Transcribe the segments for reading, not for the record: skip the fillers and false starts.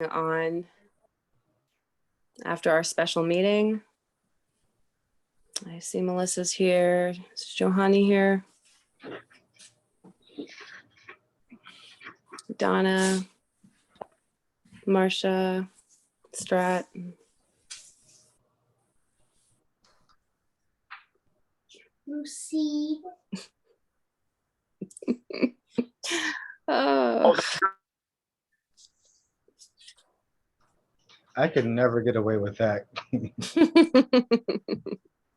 on after our special meeting. I see Melissa's here. Is Johanny here? Donna, Marcia, Strat. Lucy. Oh. I could never get away with that.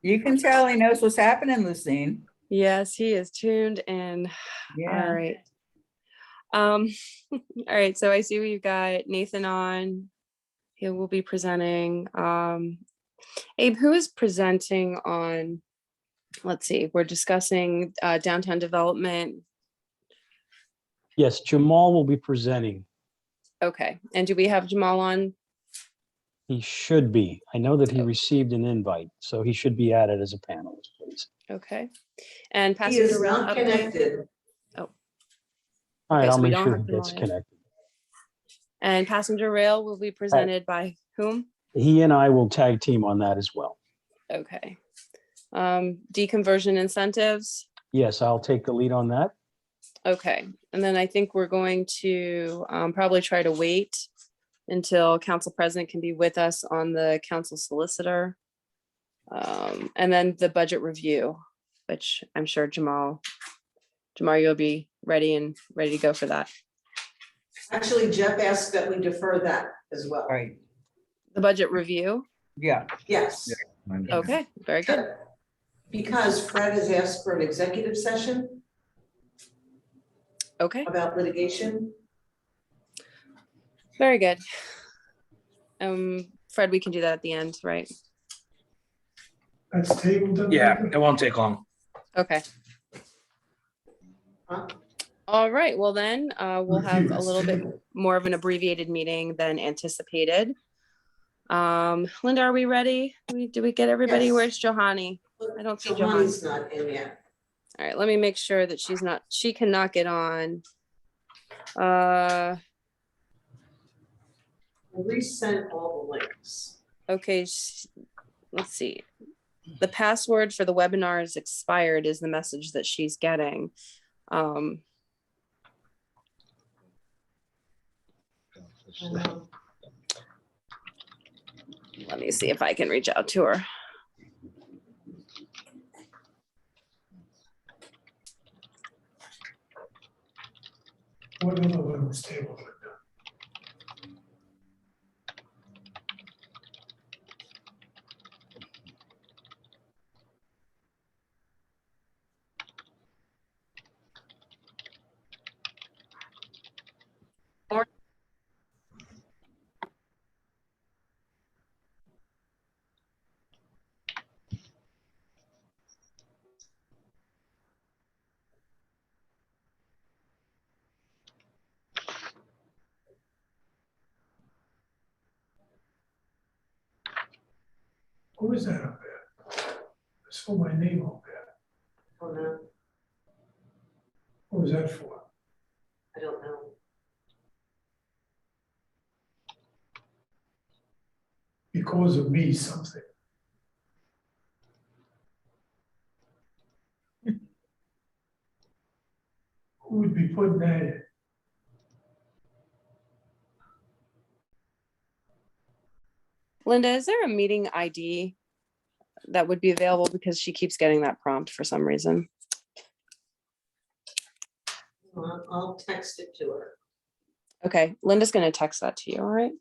You can tell he knows what's happening, Lucine. Yes, he is tuned in. Yeah. All right. All right. So I see we've got Nathan on. He will be presenting. Abe, who is presenting on? Let's see. We're discussing downtown development. Yes, Jamal will be presenting. Okay. And do we have Jamal on? He should be. I know that he received an invite, so he should be added as a panelist, please. Okay. And He passenger is rail not update? connected. Oh. All right, Okay, I'll so we make don't sure have he gets Jamal yet. connected. And passenger rail will be presented by whom? He and I will tag team on that as well. Okay. Deconversion incentives. Yes, I'll take the lead on that. Okay. And then I think we're going to probably try to wait until council president can be with us on the council solicitor. And then the budget review, which I'm sure Jamal, you'll be ready to go for that. Actually, Jeff asked that we defer that as well. Right. The budget review. Yeah. Yes. Okay, very good. Because Fred has asked for an executive session Okay, about litigation. very good. Fred, we can do that at the end, right? That's tabled. Yeah, it won't take long. Okay. Huh? All right, well then, we'll have Review, a it's little bit tabled. more of an abbreviated meeting than anticipated. Linda, are we ready? Do we get everybody? Yes. Where's Johanny? I don't see Johanny. Johanny's not in yet. All right, let me make sure that she cannot get on. I resent all the links. Okay, let's see. The password for the webinar is expired is the message that she's getting. Let me see if I can reach out to her. What other one was tabled? Who is that up there? I saw my name up there. Oh, no, What was that for? I don't know. Because of me, something. Who would be putting that in? Linda, is there a meeting ID that would be available because she keeps getting that prompt for some reason? I'll text it to her. Okay, Linda's gonna text that to you, all right?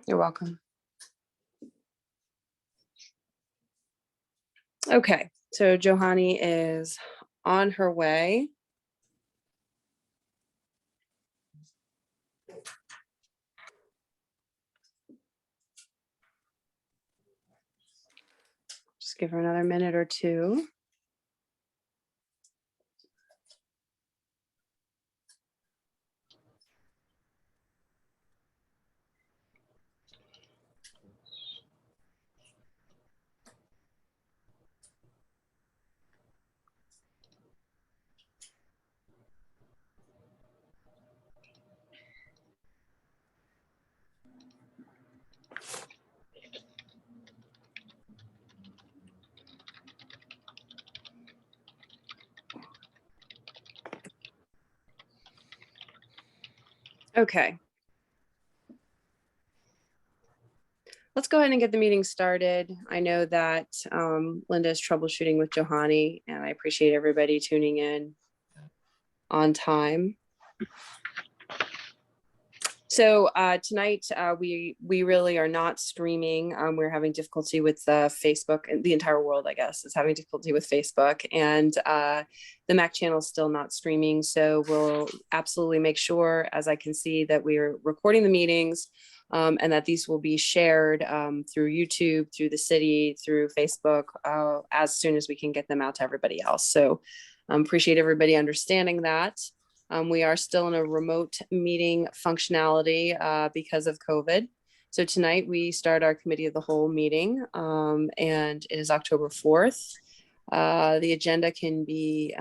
You're welcome. Okay, so Johanny is on her way. Just give her another minute or two. Okay. Let's go ahead and get the meeting started. I know that Linda is troubleshooting with Johanny, and I appreciate everybody tuning in on time. So tonight we really are not streaming. We're having difficulty with Facebook, and the entire world, I guess, is having difficulty with Facebook, and the Mac channel is still not streaming. So we'll absolutely make sure, as I can see, that we're recording the meetings and that these will be shared through YouTube, through the city, through Facebook, as soon as we can get them out to everybody else. So appreciate everybody understanding that. We are still in a remote meeting functionality because of COVID. So tonight we start our committee of the whole meeting, and it is October 4th. The agenda can be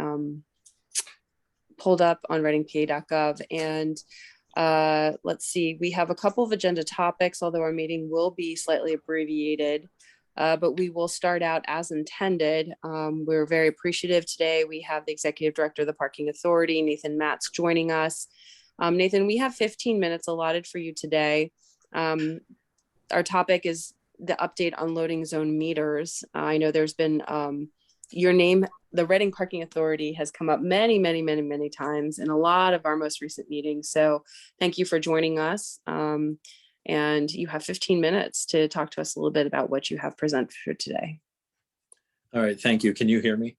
pulled up on readingpa.gov. And let's see, we have a couple of agenda topics, although our meeting will be slightly abbreviated. But we will start out as intended. We're very appreciative today. We have the Executive Director of the Parking Authority, Nathan Matz, joining us. Nathan, we have 15 minutes allotted for you today. Our topic is the update on loading zone meters. I know there's been your name, the Reading Parking Authority, has come up many times in a lot of our most recent meetings. So thank you for joining us. And you have 15 minutes to talk to us a little bit about what you have presented for today. All right, thank you. Can you hear me?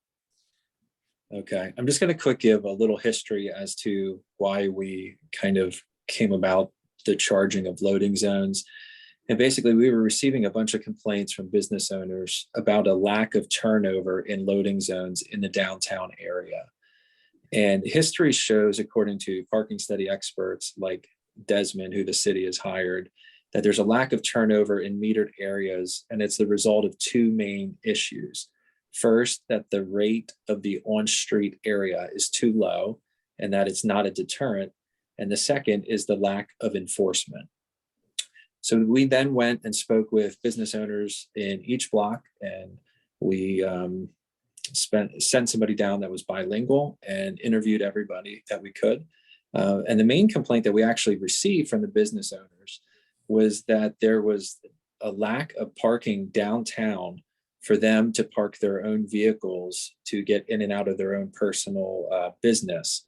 Okay, I'm just going to quick give a little history as to why we kind of came about the charging of loading zones. And basically, we were receiving a bunch of complaints from business owners about a lack of turnover in loading zones in the downtown area. And history shows, according to parking study experts like Desmond, who the city has hired, that there's a lack of turnover in metered areas, and it's the result of two main issues. First, that the rate of the on-street area is too low and that it's not a deterrent. And the second is the lack of enforcement. So we then went and spoke with business owners in each block, and we sent somebody down that was bilingual and interviewed everybody that we could. And the main complaint that we actually received from the business owners was that there was a lack of parking downtown for them to park their own vehicles to get in and out of their own personal business.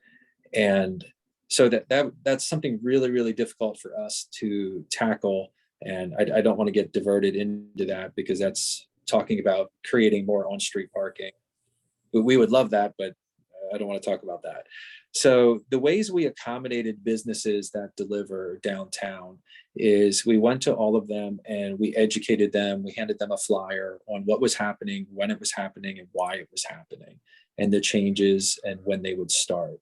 And so that's something really difficult for us to tackle. And I don't want to get diverted into that, because that's talking about creating more on-street parking. We would love that, but I don't want to talk about that. So the ways we accommodated businesses that deliver downtown is we went to all of them and we educated them. We handed them a flyer on what was happening, when it was happening, and why it was happening, and the changes and when they would start.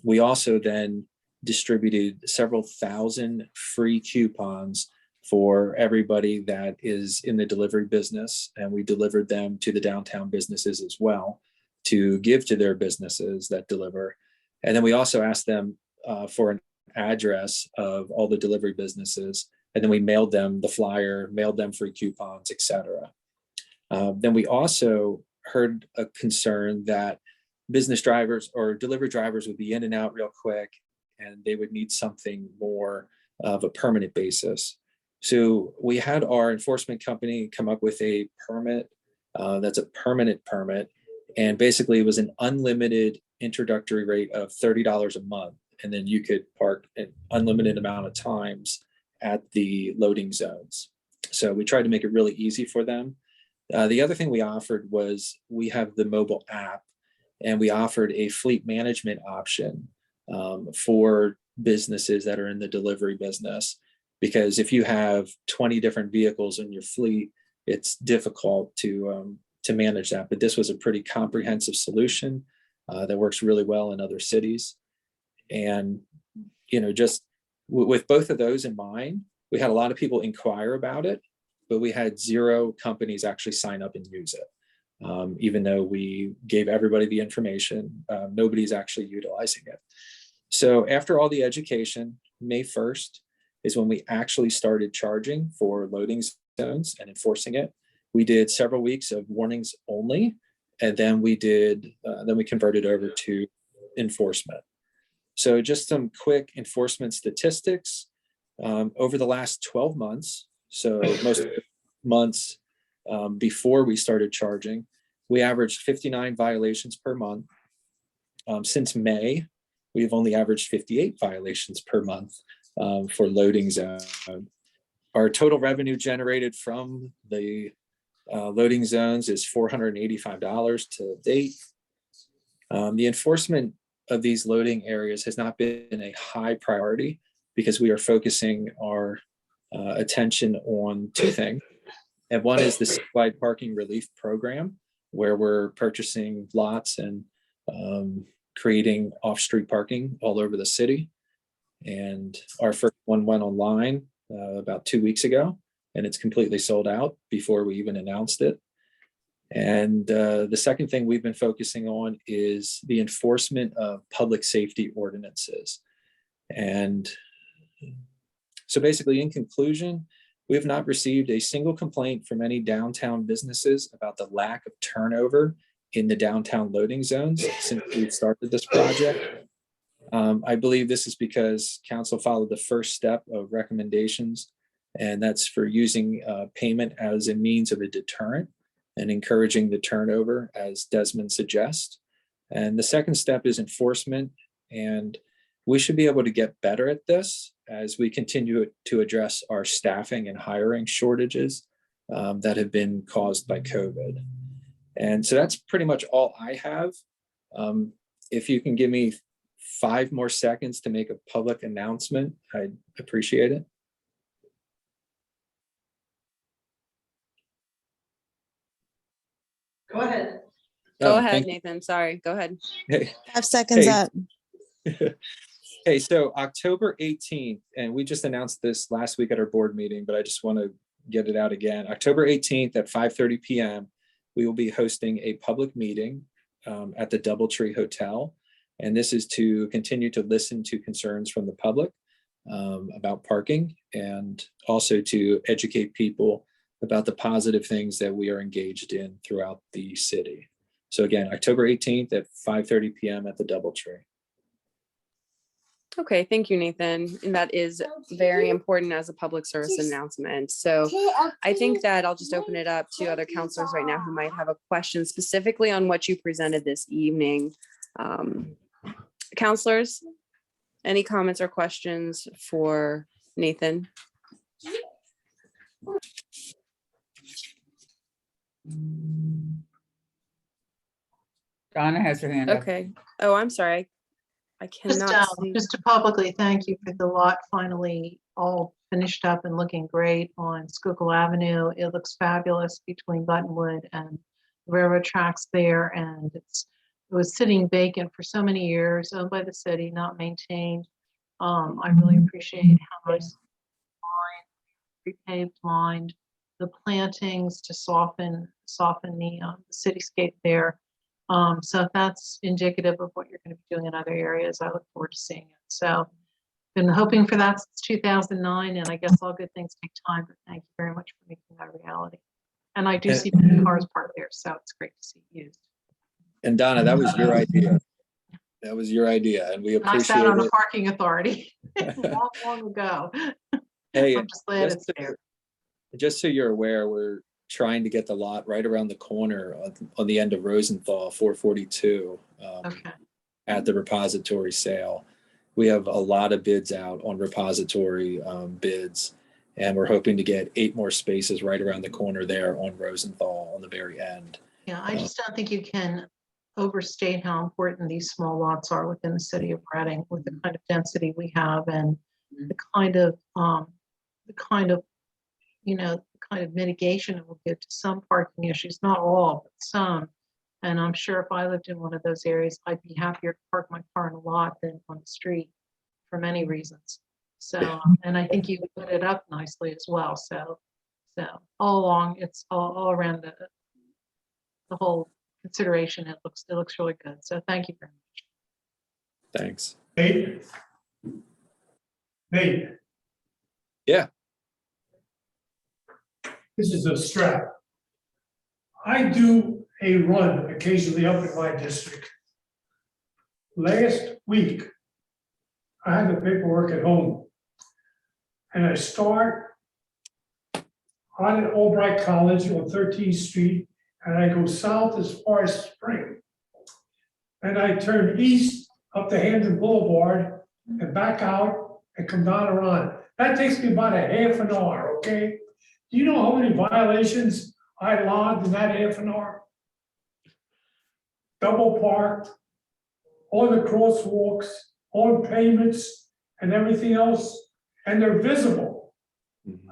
We also then distributed several thousand free coupons for everybody that is in the delivery business, and we delivered them to the downtown businesses as well to give to their businesses that deliver. And then we also asked them for an address of all the delivery businesses, and then we mailed them the flyer, mailed them free coupons, etc. Then we also heard a concern that business drivers or delivery drivers would be in and out real quick, and they would need something more of a permanent basis. So we had our enforcement company come up with a permit that's a permanent permit. And basically it was an unlimited introductory rate of $30 a month. And then you could park an unlimited amount of times at the loading zones. So we tried to make it really easy for them. The other thing we offered was we have the mobile app, and we offered a fleet management option for businesses that are in the delivery business. Because if you have 20 different vehicles in your fleet, it's difficult to manage that. But this was a pretty comprehensive solution that works really well in other cities. And, just with both of those in mind, we had a lot of people inquire about it, but we had 0 companies actually sign up and use it. Even though we gave everybody the information, nobody's actually utilizing it. So after all the education, May 1st is when we actually started charging for loading zones and enforcing it. We did several weeks of warnings only, and then we converted over to enforcement. So just some quick enforcement statistics. Over the last 12 months, so most months before we started charging, we averaged 59 violations per month. Since May, we've only averaged 58 violations per month for loading zone. Our total revenue generated from the loading zones is $485 to date. The enforcement of these loading areas has not been a high priority because we are focusing our attention on two things. And one is the citywide parking relief program, where we're purchasing lots and creating off-street parking all over the city. And our first one went online about 2 weeks ago, and it's completely sold out before we even announced it. And the second thing we've been focusing on is the enforcement of public safety ordinances. And so basically, in conclusion, we have not received a single complaint from any downtown businesses about the lack of turnover in the downtown loading zones since we've started this project. I believe this is because council followed the first step of recommendations, and that's for using payment as a means of a deterrent and encouraging the turnover, as Desmond suggests. And the second step is enforcement, and we should be able to get better at this as we continue to address our staffing and hiring shortages that have been caused by COVID. And so that's pretty much all I have. If you can give me 5 more seconds to make a public announcement, I'd appreciate it. Go ahead. Go Oh, ahead, thank you. Nathan. Sorry, go ahead. Hey. 5 seconds Hey. up. Hey, so October 18th, and we just announced this last week at our board meeting, but I just want to get it out again. October 18th at 5:30 p.m., we will be hosting a public meeting at the Doubletree Hotel. And this is to continue to listen to concerns from the public about parking, and also to educate people about the positive things that we are engaged in throughout the city. So again, October 18th at 5:30 p.m. at the Doubletree. Okay, thank you, Nathan. And that is very important as a public service announcement. So I think that I'll just open it up to other counselors right now who might have a question specifically on what you presented this evening. Counselors, any comments or questions for Nathan? Donna has her hand up. Okay. Oh, I'm sorry. I cannot see. Just to publicly thank you for the lot finally all finished up and looking great on Schuylkill Avenue. It looks fabulous between Buttonwood and the railroad tracks there, and it was sitting vacant for so many years, owned by the city, not maintained. I really appreciate how nice repaved lined, the plantings to soften the cityscape there. So if that's indicative of what you're going to be doing in other areas, I look forward to seeing it. So been hoping for that since 2009, and I guess all good things take time, but thank you very much for making that a reality. And I do see the cars parked there, so it's great to see you used. And Donna, that was your idea. That was your idea, and we I appreciate sat on a it. parking authority long ago. Hey, I'm just glad it's there. just so you're aware, we're trying to get the lot right around the corner on the end of Rosenthal, 442, Okay. at the repository sale. We have a lot of bids out on repository bids, and we're hoping to get 8 more spaces right around the corner there on Rosenthal on the very end. Yeah, I just don't think you can overstate how important these small lots are within the city of Reading with the kind of density we have and the kind of mitigation it will give to some parking issues, not all, but some. And I'm sure if I lived in one of those areas, I'd be happier to park my car in a lot than on the street for many reasons. So, and I think you put it up nicely as well. So all along, it's all around the whole consideration. It looks really good. So thank you very much. Thanks. Nate, Yeah. this is a strap. I do a run occasionally up in my district. Last week, I have the paperwork at home. And I start on at Albright College on 13th Street, and I go south as far as Spring. And I turn east up the Hampton Boulevard and back out and come down around. That takes me about a half an hour, okay? Do you know how many violations I logged in that half an hour? Double parked, on the crosswalks, on pavements, and everything else, and they're visible.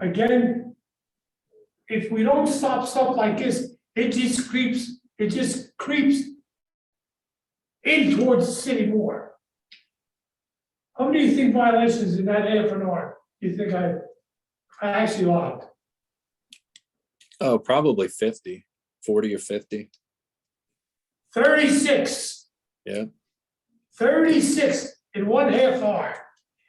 Again, if we don't stop stuff like this, it just creeps in towards the city more. How many do you think violations in that half an hour you think I actually logged? Oh, probably 50, 40 or 50. 36. Yeah. 36 in one half hour.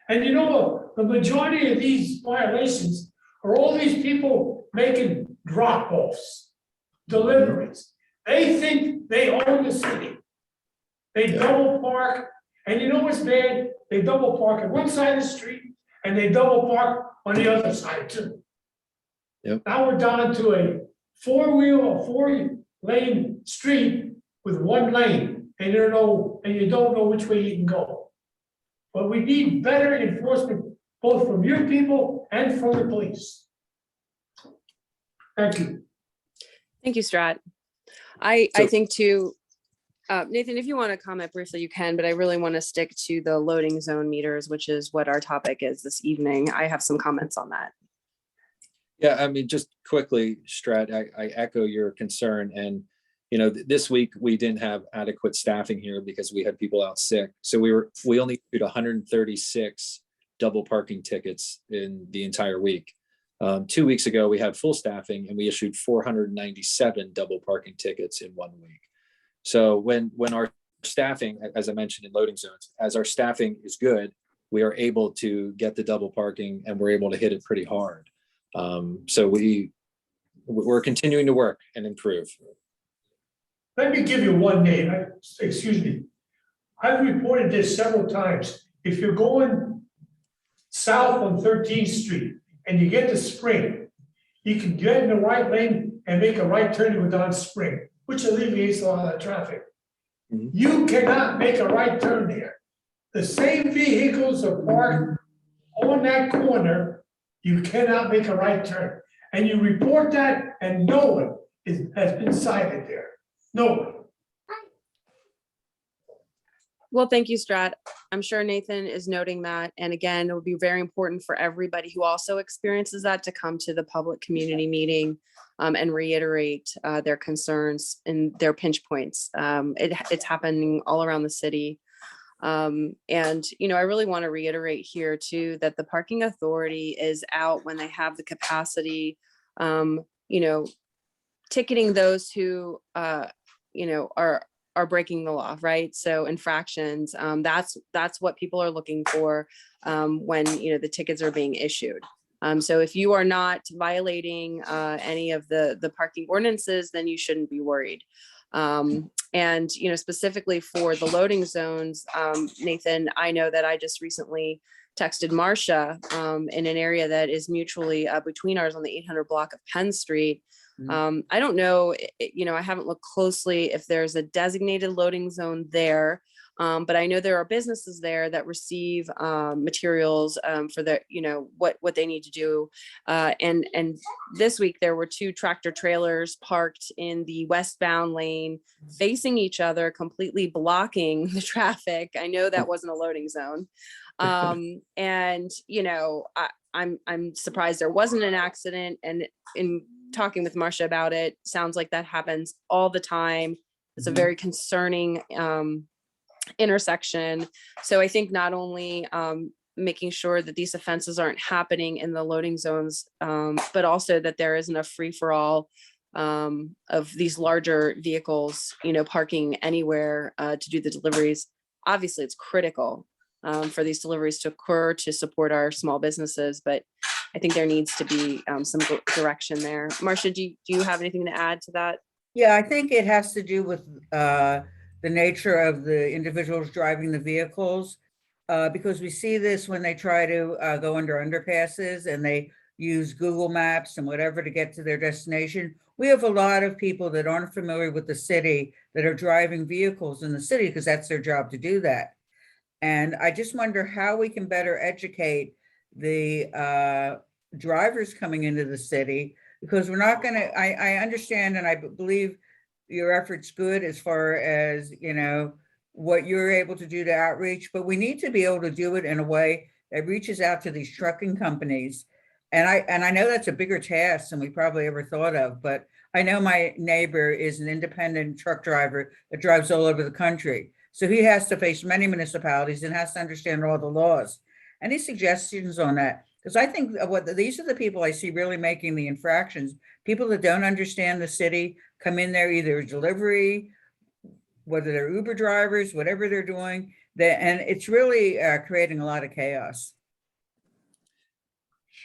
And you know, the majority of these violations are all these people making drop-offs, deliveries. They think they own the city. They double park, and you know what's bad? They double park on one side of the street and they double park on the other side too. Yep. Now we're down to a four-lane street with one lane, and you don't know which way you can go. But we need better enforcement, both from your people and from the police. Thank you. Thank you, Strat. I So- think too, Nathan, if you want to comment briefly, you can, but I really want to stick to the loading zone meters, which is what our topic is this evening. I have some comments on that. Yeah, I mean, just quickly, Strat, I echo your concern. And, this week we didn't have adequate staffing here because we had people out sick. So we only issued 136 double parking tickets in the entire week. 2 weeks ago, we had full staffing and we issued 497 double parking tickets in 1 week. So when our staffing, as I mentioned in loading zones, as our staffing is good, we are able to get the double parking and we're able to hit it pretty hard. So we're continuing to work and improve. Let me give you one name, excuse me. I've reported this several times. If you're going south on 13th Street and you get to Spring, you can get in the right lane and make a right turn to go down Spring, which alleviates a lot of that traffic. Mhm. You cannot make a right turn there. The same vehicles are parked on that corner, you cannot make a right turn. And you report that and no one has been cited there. No one. Well, thank you, Strat. I'm sure Nathan is noting that. And again, it would be very important for everybody who also experiences that to come to the public community meeting and reiterate their concerns and their pinch points. It's happening all around the city. And, I really want to reiterate here too, that the parking authority is out when they have the capacity, ticketing those who, are breaking the law, right? So infractions, that's what people are looking for when, the tickets are being issued. So if you are not violating any of the parking ordinances, then you shouldn't be worried. And, specifically for the loading zones, Nathan, I know that I just recently texted Marcia in an area that is mutually between ours on the 800 block of Penn Street. I don't know, I haven't looked closely if there's a designated loading zone there, but I know there are businesses there that receive materials for their, what they need to do. And this week there were 2 tractor trailers parked in the westbound lane facing each other, completely blocking the traffic. I know that wasn't a loading zone. And, I'm surprised there wasn't an accident, and in talking with Marcia about it, sounds like that happens all the time. It's a very concerning intersection. So I think not only making sure that these offenses aren't happening in the loading zones, but also that there isn't a free-for-all of these larger vehicles, parking anywhere to do the deliveries. Obviously, it's critical for these deliveries to occur to support our small businesses, but I think there needs to be some direction there. Marcia, do you have anything to add to that? Yeah, I think it has to do with the nature of the individuals driving the vehicles. because we see this when they try to go under underpasses and they use Google Maps and whatever to get to their destination. We have a lot of people that aren't familiar with the city that are driving vehicles in the city because that's their job to do that. And I just wonder how we can better educate the drivers coming into the city, because we're not going to, I understand and I believe your effort's good as far as, you know, what you're able to do to outreach, but we need to be able to do it in a way that reaches out to these trucking companies. And I know that's a bigger task than we probably ever thought of, but I know my neighbor is an independent truck driver that drives all over the country. So he has to face many municipalities and has to understand all the laws. Any suggestions on that? Because I think these are the people I see really making the infractions. People that don't understand the city, come in there either delivery, whether they're Uber drivers, whatever they're doing, and it's really creating a lot of chaos.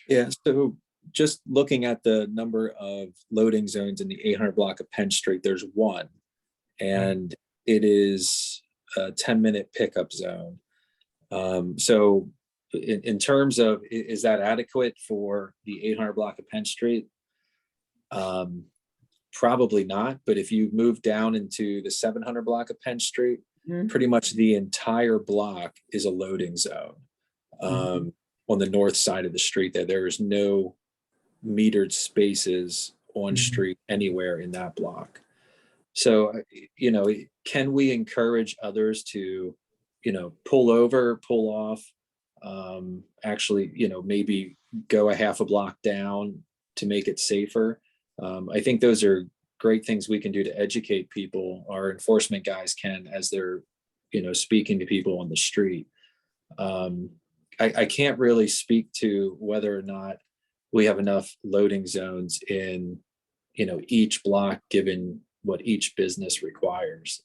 Yeah, so just looking at the number of loading zones in the 800 block of Penn Street, there's one, and it is a 10-minute pickup zone. So in terms of, is that adequate for the 800 block of Penn Street? Probably not, but if you move down into the 700 block of Penn Street, pretty much the entire block is a loading zone. On the north side of the street there is no metered spaces on street anywhere in that block. So, you know, can we encourage others to, you know, pull over, pull off, actually, you know, maybe go a half a block down to make it safer? I think those are great things we can do to educate people. Our enforcement guys can, as they're, you know, speaking to people on the street. I can't really speak to whether or not we have enough loading zones in, you know, each block, given what each business requires.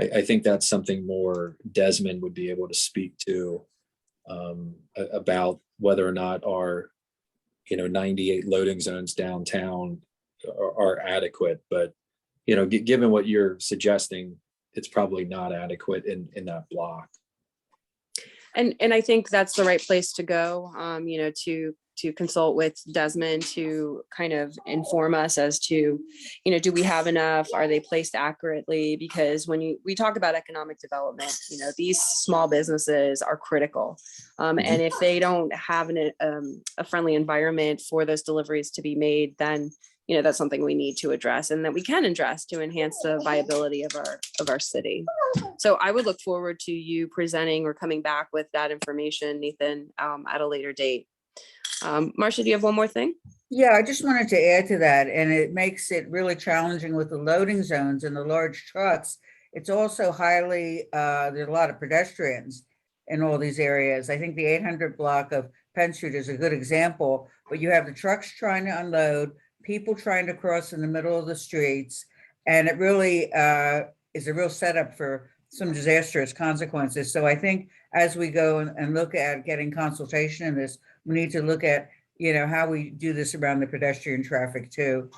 I think that's something more Desmond would be able to speak to, about whether or not our, you know, 98 loading zones downtown are adequate. But, you know, given what you're suggesting, it's probably not adequate in that block. And I think that's the right place to go, you know, to consult with Desmond to kind of inform us as to, you know, do we have enough? Are they placed accurately? Because when we talk about economic development, you know, these small businesses are critical. And if they don't have a friendly environment for those deliveries to be made, then, you know, that's something we need to address and that we can address to enhance the viability of our city. So I would look forward to you presenting or coming back with that information, Nathan, at a later date. Marcia, do you have one more thing? Yeah, I just wanted to add to that, and it makes it really challenging with the loading zones and the large trucks. It's also highly, there's a lot of pedestrians in all these areas. I think the 800 block of Penn Street is a good example, but you have the trucks trying to unload, people trying to cross in the middle of the streets, and it really is a real setup for some disastrous consequences. So I think as we go and look at getting consultation in this, we need to look at, you know, how we do this around the pedestrian traffic too.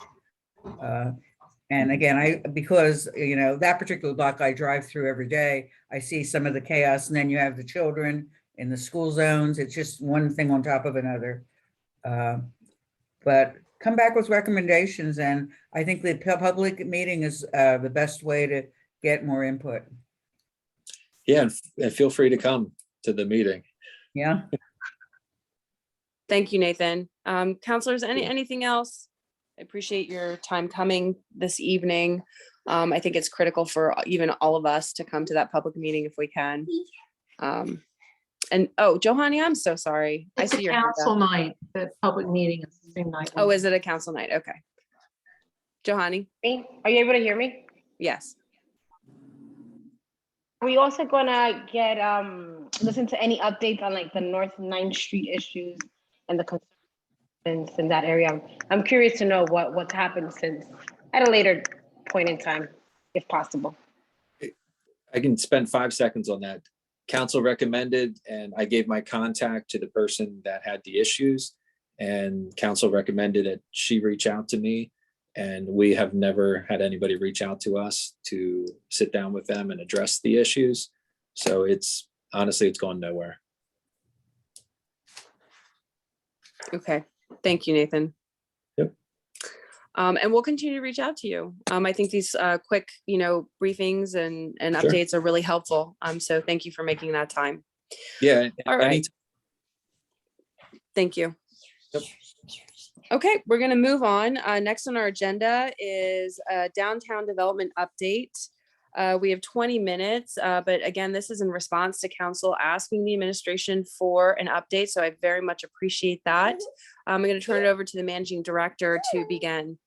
And again, because, you know, that particular block I drive through every day, I see some of the chaos, and then you have the children in the school zones. It's just one thing on top of another. But come back with recommendations, and I think the public meeting is the best way to get more input. Yeah, and feel free to come to the meeting. Yeah. Thank you, Nathan. Counselors, anything else? I appreciate your time coming this evening. I think it's critical for even all of us to come to that public meeting if we can. And oh, Johanny, I'm so sorry. It's I see a your hand up. council night, the public meeting is the same night. Oh, is it a council night? Okay. Johanny? Me? Are you able to hear me? Yes. Are we also gonna get listen to any updates on like the North 9th Street issues and the concerns in that area? I'm curious to know what's happened since at a later point in time, if possible. I can spend 5 seconds on that. Council recommended, and I gave my contact to the person that had the issues, and council recommended that she reach out to me, and we have never had anybody reach out to us to sit down with them and address the issues. So it's honestly, it's gone nowhere. Okay, thank you, Nathan. Yep. And we'll continue to reach out to you. I think these quick, briefings and Sure. updates are really helpful. So thank you for making that time. Yeah. All right. Anytime. Thank you. Yep. Okay, we're gonna move on. Next on our agenda is a downtown development update. We have 20 minutes, but again, this is in response to council asking the administration for an update, so I very much appreciate that. I'm gonna turn it over to the managing director to begin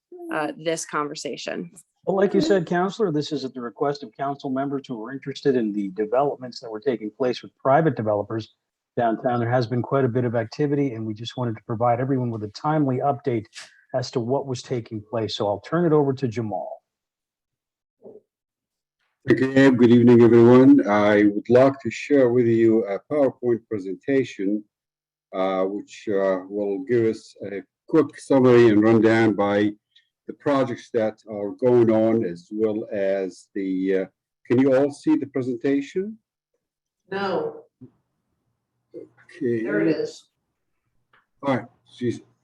this conversation. Well, like you said, Counselor, this is at the request of council members who are interested in the developments that were taking place with private developers downtown. There has been quite a bit of activity, and we just wanted to provide everyone with a timely update as to what was taking place. So I'll turn it over to Jamal. Okay, good evening, everyone. I would like to share with you a PowerPoint presentation, which will give us a quick summary and rundown by the projects that are going on, as well as the, can you all see the presentation? No, Okay. there it is. All right,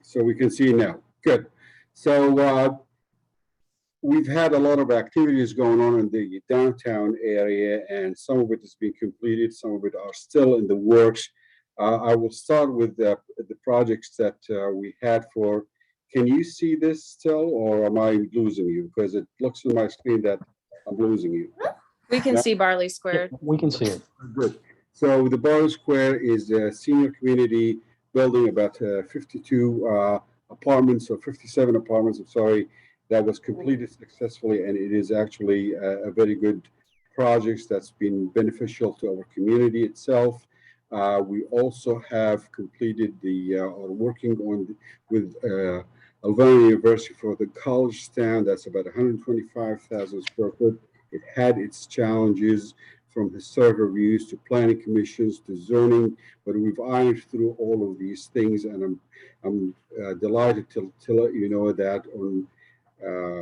so we can see now. Good. So we've had a lot of activities going on in the downtown area, and some of it has been completed, some of it are still in the works. I will start with the projects that we had for. Can you see this still, or am I losing you? Because it looks on my screen that I'm losing you. We can see Barley Square. We can see it. Good. So the Barton Square is a senior community building, about 52 apartments, or 57 apartments, I'm sorry, that was completed successfully, and it is actually a very good project that's been beneficial to our community itself. We also have completed are working on with Alvana University for the college town. That's about 125,000 square foot. It had its challenges, from historic reviews to planning commissions to zoning, but we've ironed through all of these things, and I'm delighted to let you know that on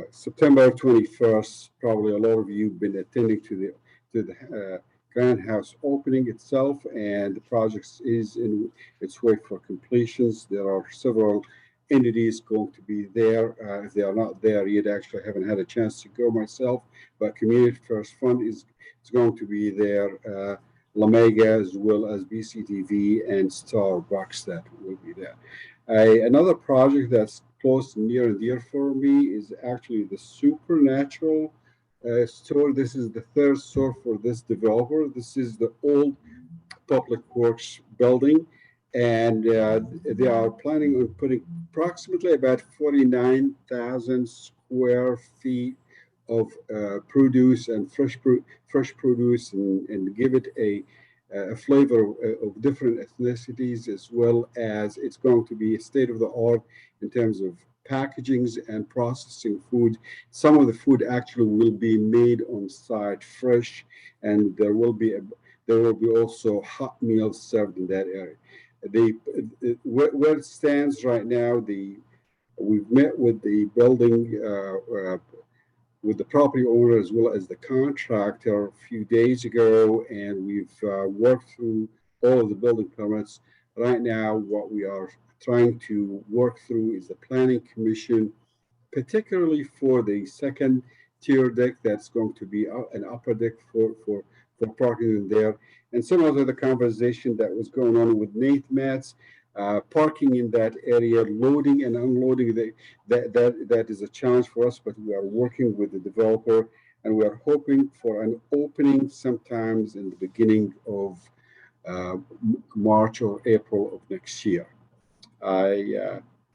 September 21st, probably a lot of you have been attending to the Grand House opening itself, and the project is in its way for completions. There are several entities going to be there. If they are not there yet, actually, I haven't had a chance to go myself, but Community First Fund is going to be there. La Mega, as well as BCTV and Starbucks, that will be there. Another project that's close, near and dear for me is actually the Supernatural store. This is the third store for this developer. This is the old Public Works building, and they are planning on putting approximately about 49,000 square feet of produce and fresh produce, and give it a flavor of different ethnicities, as well as it's going to be state of the art in terms of packagings and processing food. Some of the food actually will be made on site fresh, and there will be also hot meals served in that area. Where it stands right now, we've met with the building with the property owner as well as the contractor a few days ago, and we've worked through all of the building permits. Right now, what we are trying to work through is the planning commission, particularly for the second tier deck that's going to be an upper deck for parking in there. And similar to the conversation that was going on with Nate Matz, parking in that area, loading and unloading, that is a challenge for us, but we are working with the developer, and we are hoping for an opening sometimes in the beginning of March or April of next year.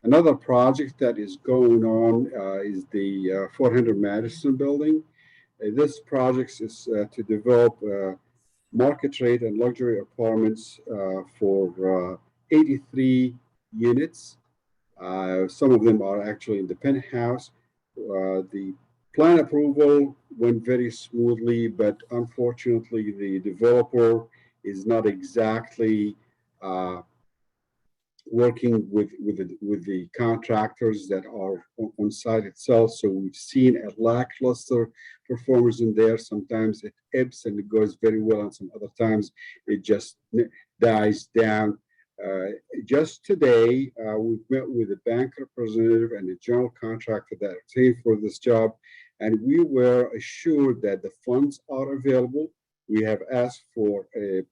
Another project that is going on is the 400 Madison Building. This project is to develop market rate and luxury apartments for 83 units. Some of them are actually in the penthouse. The plan approval went very smoothly, but unfortunately, the developer is not exactly working with the contractors that are on site itself. So we've seen a lackluster performance in there. Sometimes it ebbs and it goes very well, and some other times it just dies down. Just today, we've met with the bank representative and the general contractor that are paying for this job, and we were assured that the funds are available. We have asked for a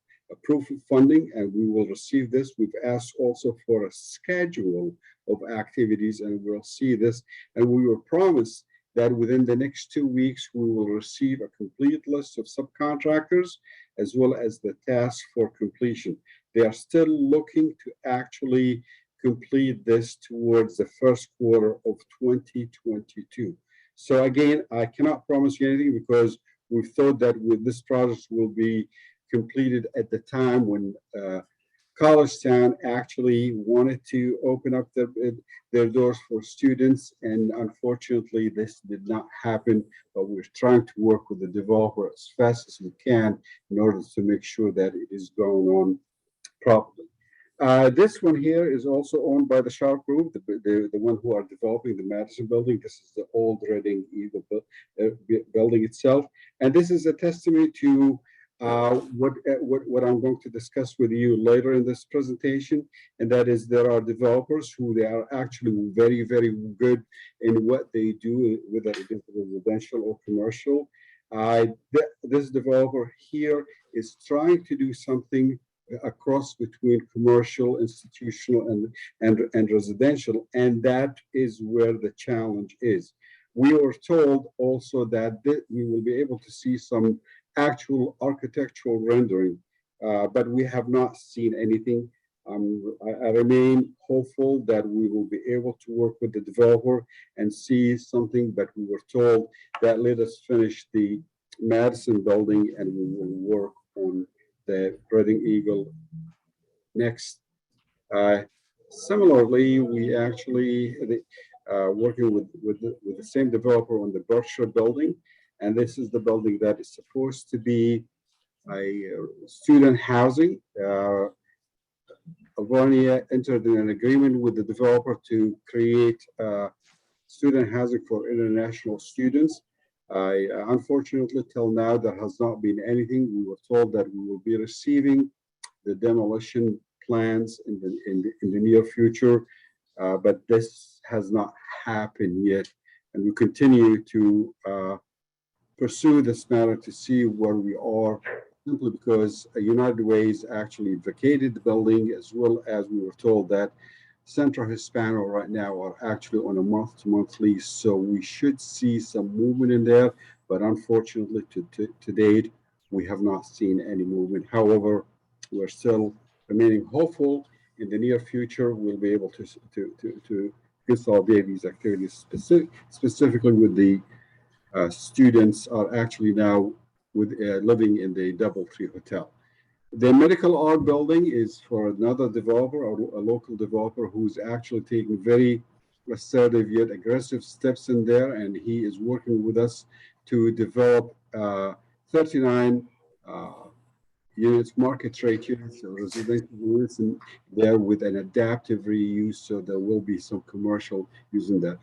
proof of funding, and we will receive this. We've asked also for a schedule of activities, and we'll see this. And we were promised that within the next 2 weeks, we will receive a complete list of subcontractors as well as the task for completion. They are still looking to actually complete this towards the first quarter of 2022. So again, I cannot promise you anything because we thought that with this project will be completed at the time when Collegetown actually wanted to open up their doors for students, and unfortunately this did not happen, but we're trying to work with the developer as fast as we can in order to make sure that it is going on properly. This one here is also owned by the Sharp Group, the one who are developing the Madison Building. This is the old Reading Eagle building itself, and this is a testament to what I'm going to discuss with you later in this presentation, and that is there are developers who they are actually very, very good in what they do, whether it is residential or commercial. This developer here is trying to do something across between commercial, institutional, and residential, and that is where the challenge is. We were told also that we will be able to see some actual architectural rendering, but we have not seen anything. I remain hopeful that we will be able to work with the developer and see something, but we were told that let us finish the Madison Building and we will work on the Reading Eagle next. Similarly, we actually working with the same developer on the Berkshire Building, and this is the building that is supposed to be a student housing. Alvernia entered in an agreement with the developer to create student housing for international students. Unfortunately, till now, there has not been anything. We were told that we will be receiving the demolition plans in the near future, but this has not happened yet. And we continue to pursue this matter to see where we are, simply because United Ways actually vacated the building, as well as we were told that Central Hispano right now are actually on a month-to-month lease. So we should see some movement in there, but unfortunately to date, we have not seen any movement. However, we're still remaining hopeful in the near future we'll be able to consolidate these activities, specifically with the students are actually now living in the Doubletree Hotel. The medical art building is for another developer, a local developer who's actually taking very assertive yet aggressive steps in there, and he is working with us to develop 39 units, market rate units, or residential units in there with an adaptive reuse, so there will be some commercial using that.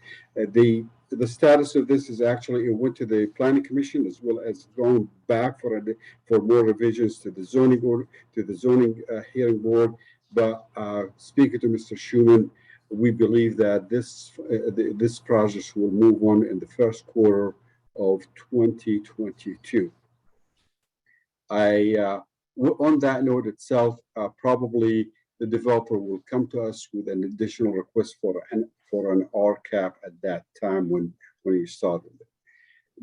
The status of this is actually it went to the planning commission as well as going back for more revisions to the zoning board, to the zoning hearing board. But speaking to Mr. Schuman, we believe that this project will move on in the first quarter of 2022. On that note itself, probably the developer will come to us with an additional request for an RCAP at that time when he started.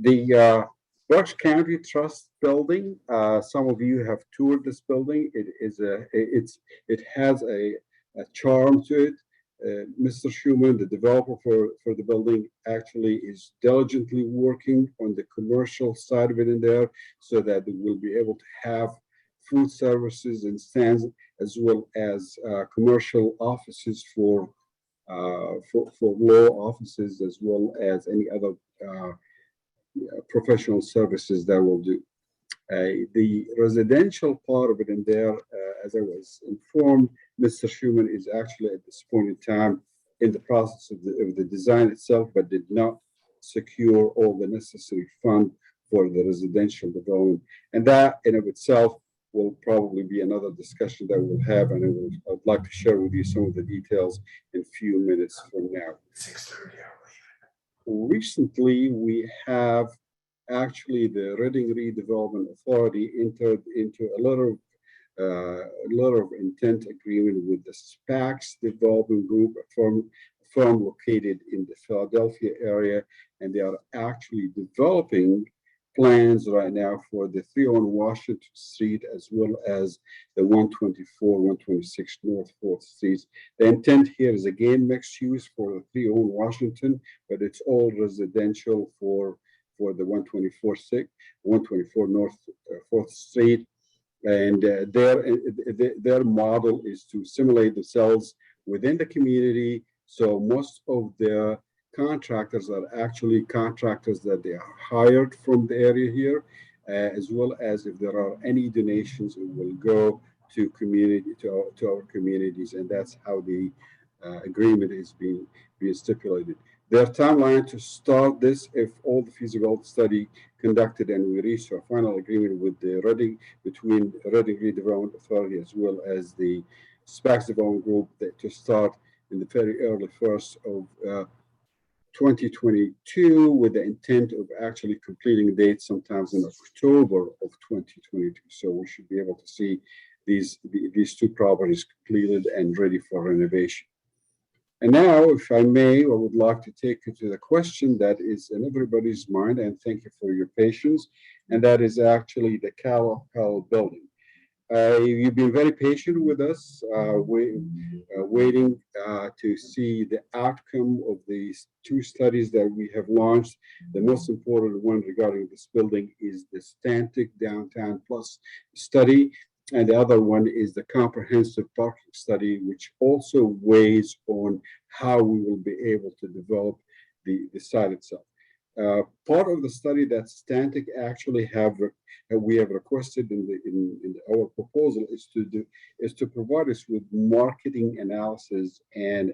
The Berks County Trust building, some of you have toured this building. It has a charm to it. Mr. Schuman, the developer for the building, actually is diligently working on the commercial side of it in there so that we'll be able to have food services and stands as well as commercial offices for law offices as well as any other professional services that we'll do. The residential part of it in there, as I was informed, Mr. Schuman is actually at this point in time in the process of the design itself, but did not secure all the necessary fund for the residential development. And that in of itself will probably be another discussion that we'll have, and I'd like to share with you some of the details in a few minutes from now. 6:30. Recently, we have actually the Reading Redevelopment Authority entered into a letter of intent agreement with the SPACS Development Group, a firm located in the Philadelphia area, and they are actually developing plans right now for the 301 Washington Street as well as the 124, 126 North 4th Streets. The intent here is again mixed use for the 301 Washington, but it's all residential for the 124 North 4th Street. And their model is to simulate themselves within the community. So most of the contractors are actually contractors that they are hired from the area here, as well as if there are any donations, it will go to our communities, and that's how the agreement is being stipulated. Their timeline to start this, if all the feasibility study conducted and we reach a final agreement with the between Reading Redevelopment Authority as well as the SPACS Development Group, to start in the very early first of 2022, with the intent of actually completing dates sometimes in October of 2022. So we should be able to see these two properties completed and ready for renovation. And now, if I may, I would like to take you to the question that is in everybody's mind, and thank you for your patience, and that is actually the Cal building. You've been very patient with us, waiting to see the outcome of these two studies that we have launched. The most important one regarding this building is the Stantic Downtown Plus study, and the other one is the comprehensive parking study, which also weighs on how we will be able to develop the site itself. Part of the study that Stantic actually we have requested in our proposal is to provide us with marketing analysis and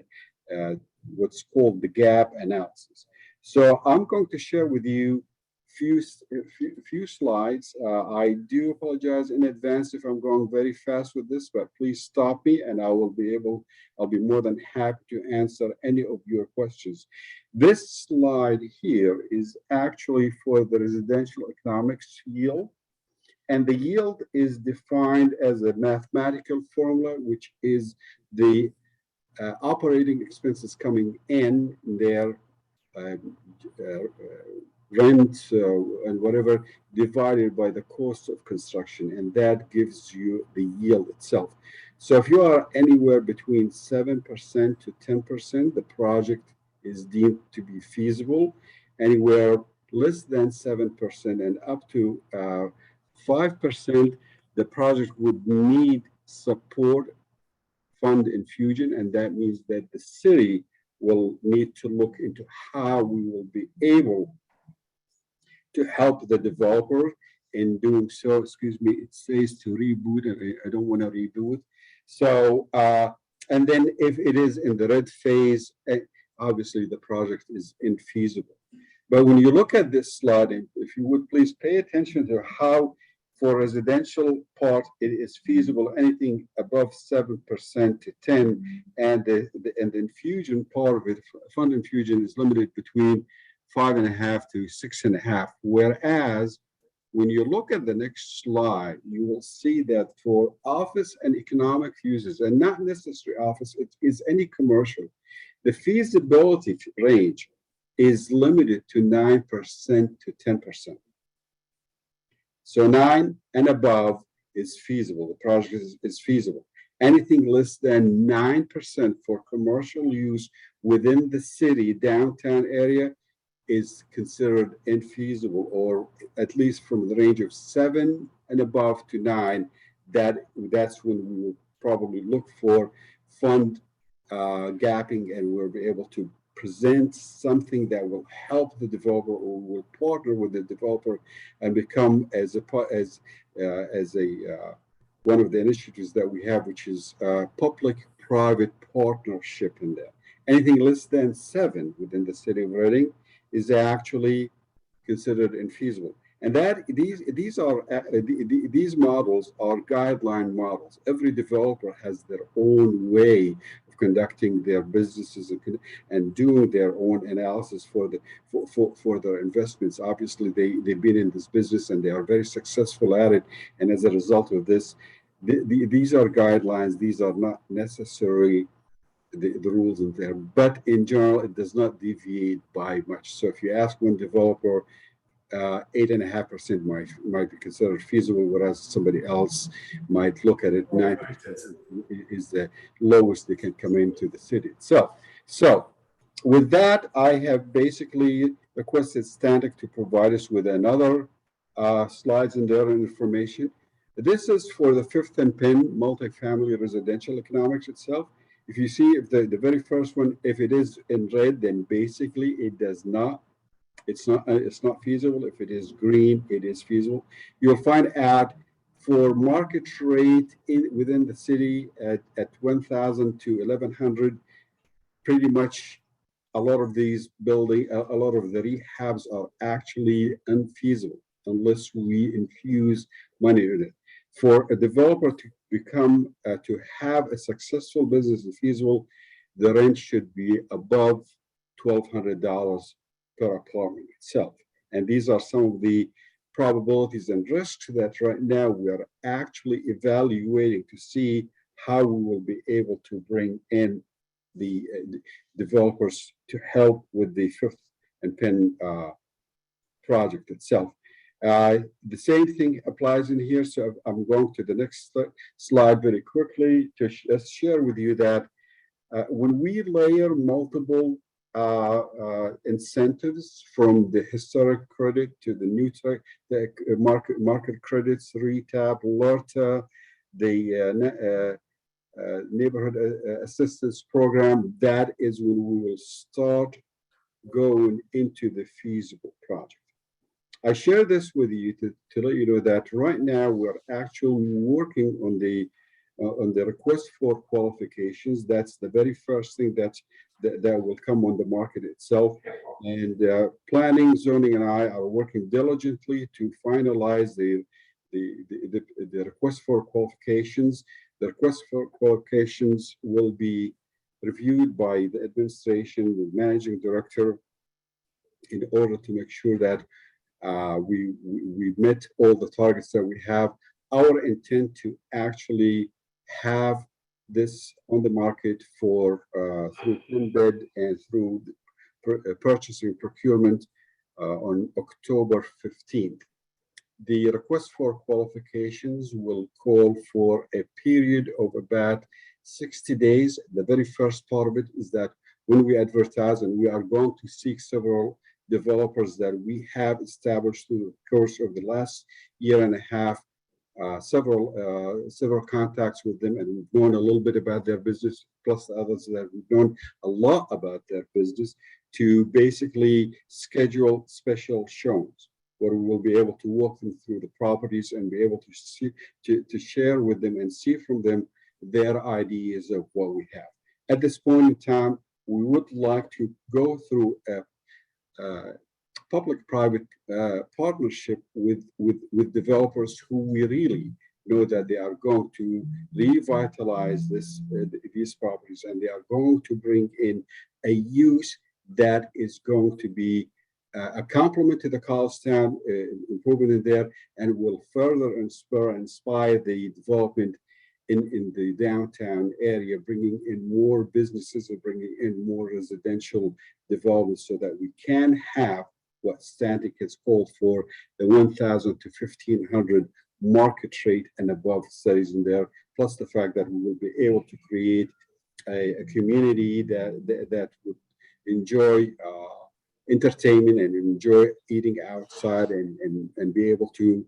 what's called the gap analysis. So I'm going to share with you few slides. I do apologize in advance if I'm going very fast with this, but please stop me and I'll be more than happy to answer any of your questions. This slide here is actually for the residential economics yield, and the yield is defined as a mathematical formula, which is the operating expenses coming in their rent and whatever divided by the cost of construction, and that gives you the yield itself. So if you are anywhere between 7% to 10%, the project is deemed to be feasible. Anywhere less than 7% and up to 5%, the project would need support fund infusion, and that means that the city will need to look into how we will be able to help the developer in doing so. Excuse me, it says to reboot, and I don't want to reboot. So, and then if it is in the red phase, obviously the project is infeasible. But when you look at this slide, if you would please pay attention to how for residential part it is feasible, anything above 7% to 10%, and the infusion part of it, fund infusion, is limited between 5.5 to 6.5. Whereas when you look at the next slide, you will see that for office and economic uses, and not necessarily office, it is any commercial, the feasibility range is limited to 9% to 10%. So 9 and above is feasible. The project is feasible. Anything less than 9% for commercial use within the city downtown area is considered infeasible, or at least from the range of 7 and above to 9. That's when we will probably look for fund gapping, and we'll be able to present something that will help the developer, or will partner with the developer and become as a one of the initiatives that we have, which is public-private partnership in there. Anything less than 7 within the city of Reading is actually considered infeasible. And that these models are guideline models. Every developer has their own way of conducting their businesses and doing their own analysis for their investments. Obviously, they've been in this business and they are very successful at it. And as a result of this, these are guidelines. These are not necessarily the rules in there, but in general, it does not deviate by much. So if you ask one developer, 8.5% might be considered feasible, whereas somebody else might look at it 9% is the lowest they can come into the city itself. So with that, I have basically requested Stantec to provide us with another slides and their information. This is for the 5th and Penn multifamily residential economics itself. If you see, if the very first one, if it is in red, then basically it does not. It's not feasible. If it is green, it is feasible. You'll find out for market rate within the city at 1,000 to 1,100, pretty much a lot of these a lot of the rehabs are actually unfeasible unless we infuse money in it. For a developer to become to have a successful business and feasible, the rent should be above $1,200 per apartment itself. And these are some of the probabilities and risks that right now we are actually evaluating to see how we will be able to bring in the developers to help with the 5th and Penn project itself. The same thing applies in here. So I'm going to the next slide very quickly to share with you that when we layer multiple incentives from the historic credit to the new market credits, RETAP, LRTA, the neighborhood assistance program, that is when we will start going into the feasible project. I share this with you to let you know that right now we're actually working on the request for qualifications. That's the very first thing that will come on the market itself. And planning, zoning, and I are working diligently to finalize the request for qualifications. The request for qualifications will be reviewed by the administration, the managing director, in order to make sure that we met all the targets that we have. Our intent to actually have this on the market for through embed and through purchasing procurement on October 15th. The request for qualifications will call for a period of about 60 days. The very first part of it is that when we advertise, and we are going to seek several developers that we have established through the course of the last year and a half, several contacts with them, and we've known a little bit about their business, plus the others that we've known a lot about their business, to basically schedule special showings where we will be able to walk them through the properties and be able to see, to share with them and see from them their ideas of what we have. At this point in time, we would like to go through a public-private partnership with developers who we really know that they are going to revitalize these properties, and they are going to bring in a use that is going to be a complement to the college town improvement in there, and will further inspire the development in the downtown area, bringing in more businesses and bringing in more residential development, so that we can have what Stantec has called for, the 1,000 to 1,500 market rate and above studies in there, plus the fact that we will be able to create a community that would enjoy entertainment and enjoy eating outside, and be able to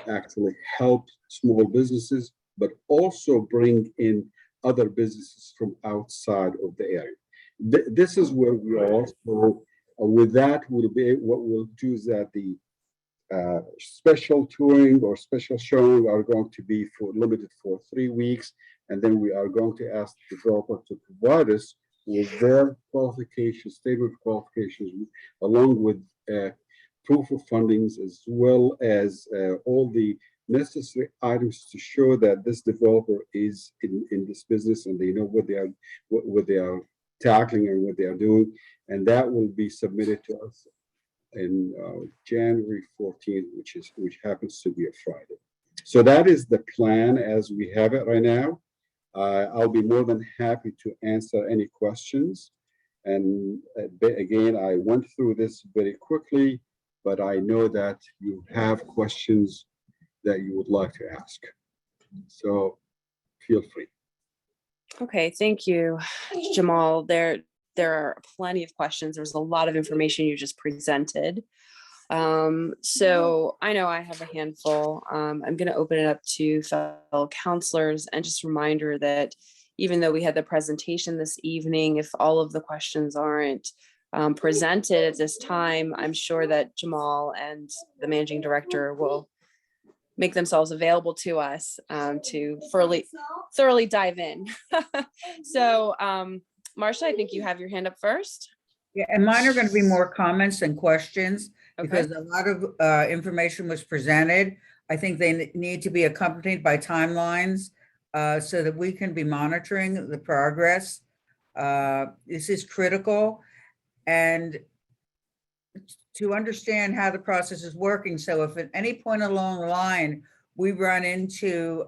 actually help small businesses, but also bring in other businesses from outside of the area. This is where we are. So with that, what we'll do is that special touring or special showing are going to be limited for 3 weeks. And then we are going to ask the developer to provide us with their qualifications, statement of qualifications, along with proof of fundings, as well as all the necessary items to show that this developer is in this business and they know what they are tackling and what they are doing. And that will be submitted to us in January 14th, which happens to be a Friday. So that is the plan as we have it right now. I'll be more than happy to answer any questions. And again, I went through this very quickly, but I know that you have questions that you would like to ask. So feel free. Okay, thank you, Jamal. There are plenty of questions. There's a lot of information you just presented. So I know I have a handful. I'm going to open it up to fellow counselors, and just a reminder that even though we had the presentation this evening, if all of the questions aren't presented at this time, I'm sure that Jamal and the managing director will make themselves available to us to thoroughly dive in. So, Marcia, I think you have your hand up first. Yeah, and mine are going to be more comments than questions Okay. because a lot of information was presented. I think they need to be accompanied by timelines so that we can be monitoring the progress. This is critical, and to understand how the process is working. So if at any point along the line we run into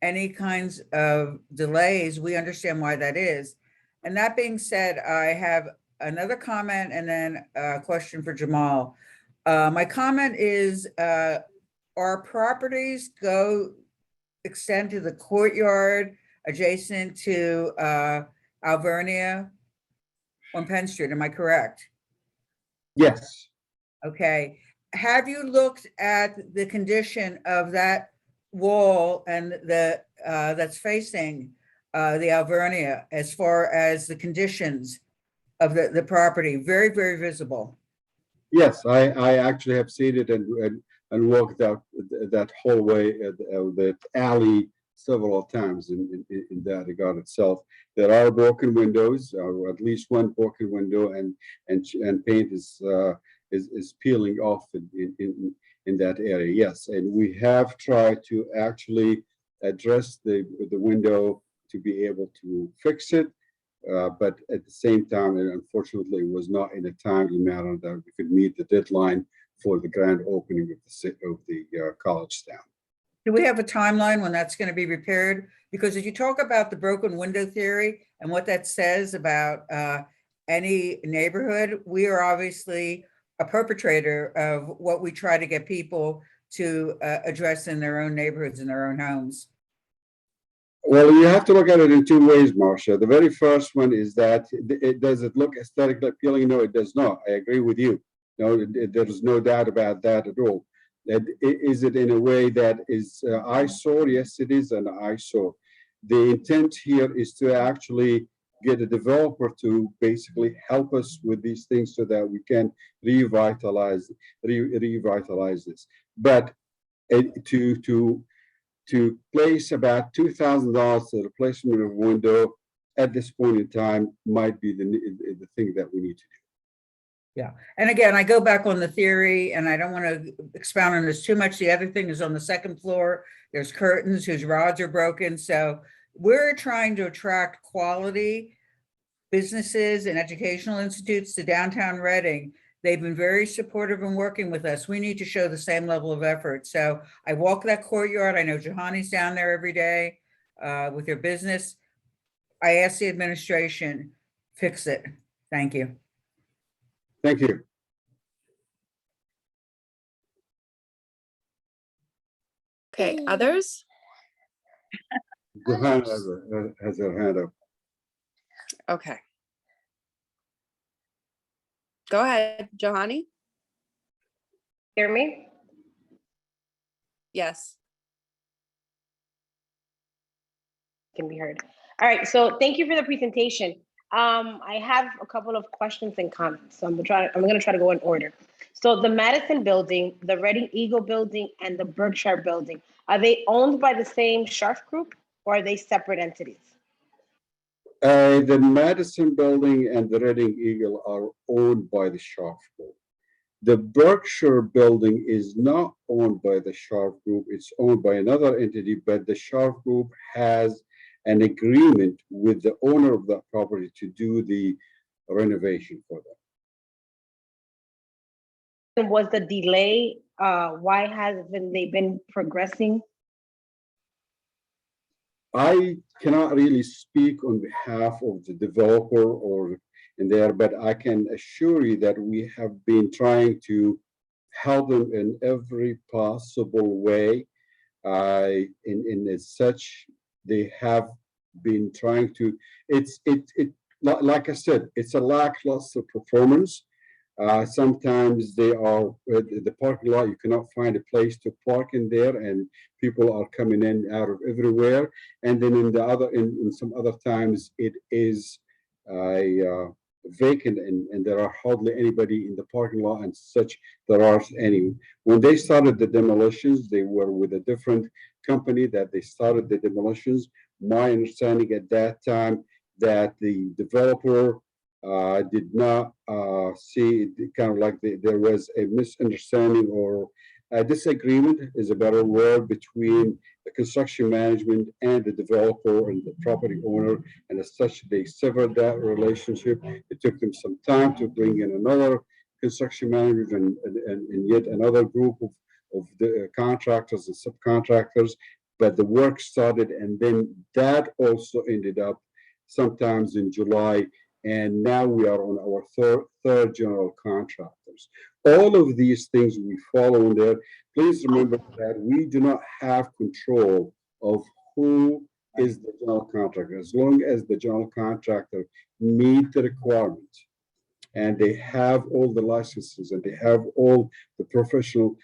any kinds of delays, we understand why that is. And that being said, I have another comment and then a question for Jamal. My comment is, our properties extend to the courtyard adjacent to Alvernia on Penn Street. Am I correct? Yes. Okay. Have you looked at the condition of that wall and the that's facing the Alvernia as far as the conditions of the property? Very, very visible. Yes, I actually have seen it and walked that hallway, that alley several times in that regard itself. There are broken windows, or at least one broken window, and paint is peeling off in that area. Yes, and we have tried to actually address the window to be able to fix it. But at the same time, and unfortunately, it was not in a timely manner that we could meet the deadline for the grand opening of the college town. Do we have a timeline when that's going to be repaired? Because if you talk about the broken window theory and what that says about any neighborhood, we are obviously a perpetrator of what we try to get people to address in their own neighborhoods, in their own homes. Well, you have to look at it in two ways, Marcia. The very first one is that does it look aesthetically appealing? No, it does not. I agree with you. No, there is no doubt about that at all. Is it in a way that is eyesore? Yes, it is an eyesore. The intent here is to actually get a developer to basically help us with these things so that we can revitalize this. But to place about $2,000 to the replacement of a window at this point in time might be the thing that we need to do. Yeah. And again, I go back on the theory and I don't want to expound on this too much. The other thing is on the second floor, there's curtains whose rods are broken. So we're trying to attract quality businesses and educational institutes to downtown Reading. They've been very supportive in working with us. We need to show the same level of effort. So I walk that courtyard. I know Jahani's down there every day with their business. I ask the administration, fix it. Thank you. Thank you. Okay, others? Johanna has her hand up. Okay. Go ahead, Johanny. Hear me? Yes. Can be heard. All right, so thank you for the presentation. I have a couple of questions and comments. So I'm gonna try to go in order. So the Madison Building, the Reading Eagle Building, and the Berkshire Building, are they owned by the same Scharf Group or are they separate entities? The Madison Building and the Reading Eagle are owned by the Scharf Group. The Berkshire Building is not owned by the Scharf Group. It's owned by another entity, but the Scharf Group has an agreement with the owner of that property to do the renovation for them. And was the delay, why hasn't they been progressing? I cannot really speak on behalf of the developer or in there, but I can assure you that we have been trying to help them in every possible way. In as such, they have been trying to. Like I said, it's a lackluster performance. Sometimes they are the parking lot. You cannot find a place to park in there, and people are coming in out of everywhere. And then in some other times, it is vacant, and there are hardly anybody in the parking lot, and such there are any. When they started the demolitions, they were with a different company that they started the demolitions. My understanding at that time that the developer did not see kind of like there was a misunderstanding or a disagreement is a better word between the construction management and the developer and the property owner, and as such they severed that relationship. It took them some time to bring in another construction manager and yet another group of the contractors and subcontractors, but the work started, and then that also ended up sometimes in July. And now we are on our third general contractors. All of these things we follow in there. Please remember that we do not have control of who is the general contractor. As long as the general contractor meet the requirements and they have all the licenses and they have all the professional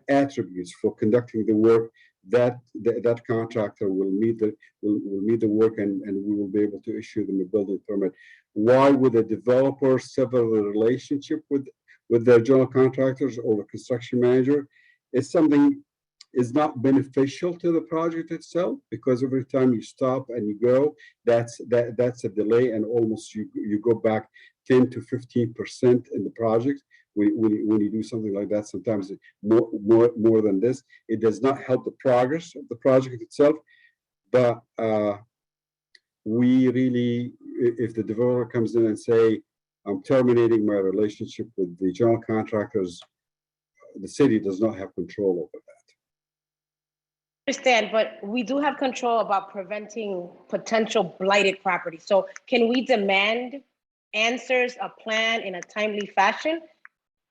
attributes for conducting the work, that contractor will meet the work, and we will be able to issue them a building permit. Why would a developer sever the relationship with their general contractors or the construction manager? It's something is not beneficial to the project itself, because every time you stop and you go, that's a delay, and almost you go back 10 to 15% in the project. When you do something like that, sometimes more than this, it does not help the progress of the project itself. But we really, if the developer comes in and say, I'm terminating my relationship with the general contractors, the city does not have control over that. Understand, but we do have control about preventing potential blighted property. So can we demand answers, a plan in a timely fashion?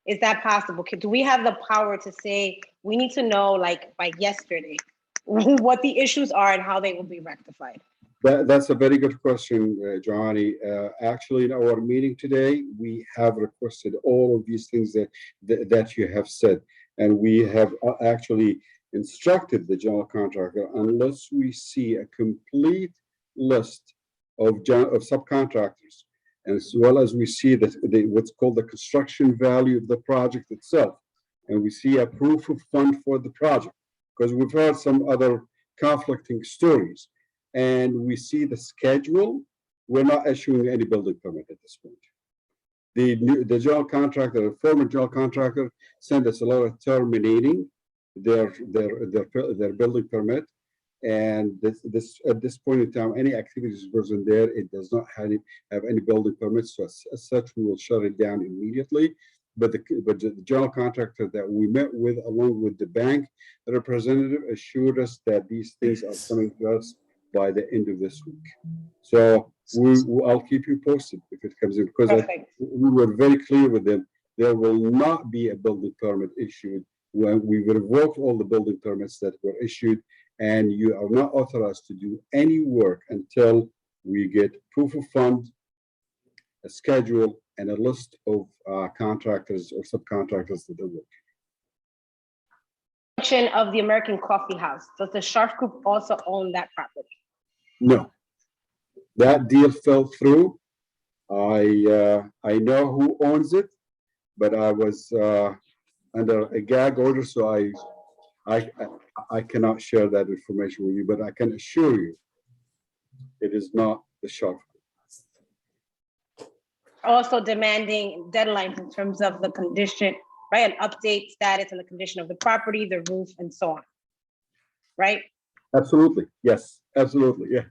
Is that possible? Do we have the power to say, we need to know like by yesterday what the issues are and how they will be rectified? That's a very good question, Johnny. Actually, in our meeting today, we have requested all of these things that you have said, and we have actually instructed the general contractor, unless we see a complete list of subcontractors, as well as we see that what's called the construction value of the project itself, and we see a proof of fund for the project, because we've heard some other conflicting stories, and we see the schedule, we're not issuing any building permit at this point. The general contractor, the former general contractor, sent us a letter terminating their building permit, and this at this point in time, any activities goes in there, it does not have any building permits. So as such, we will shut it down immediately. But the general contractor that we met with, along with the bank representative, assured us that these things are coming to us by the end of this week. So I'll keep you posted if it comes in, because we were very clear with them. There will not be a building permit issued when we revoked all the building permits that were issued, and you are not authorized to do any work until we get proof of fund, a schedule, and a list of contractors or subcontractors that are working. Of the American Coffee House, does the Scharf Group also own that property? No, that deal fell through. I know who owns it, but I was under a gag order, so I cannot share that information with you, but I can assure you it is not the shop. Also demanding deadlines in terms of the condition, right? An update status and the condition of the property, the roof, and so on. Right? Absolutely, yes, absolutely, yeah.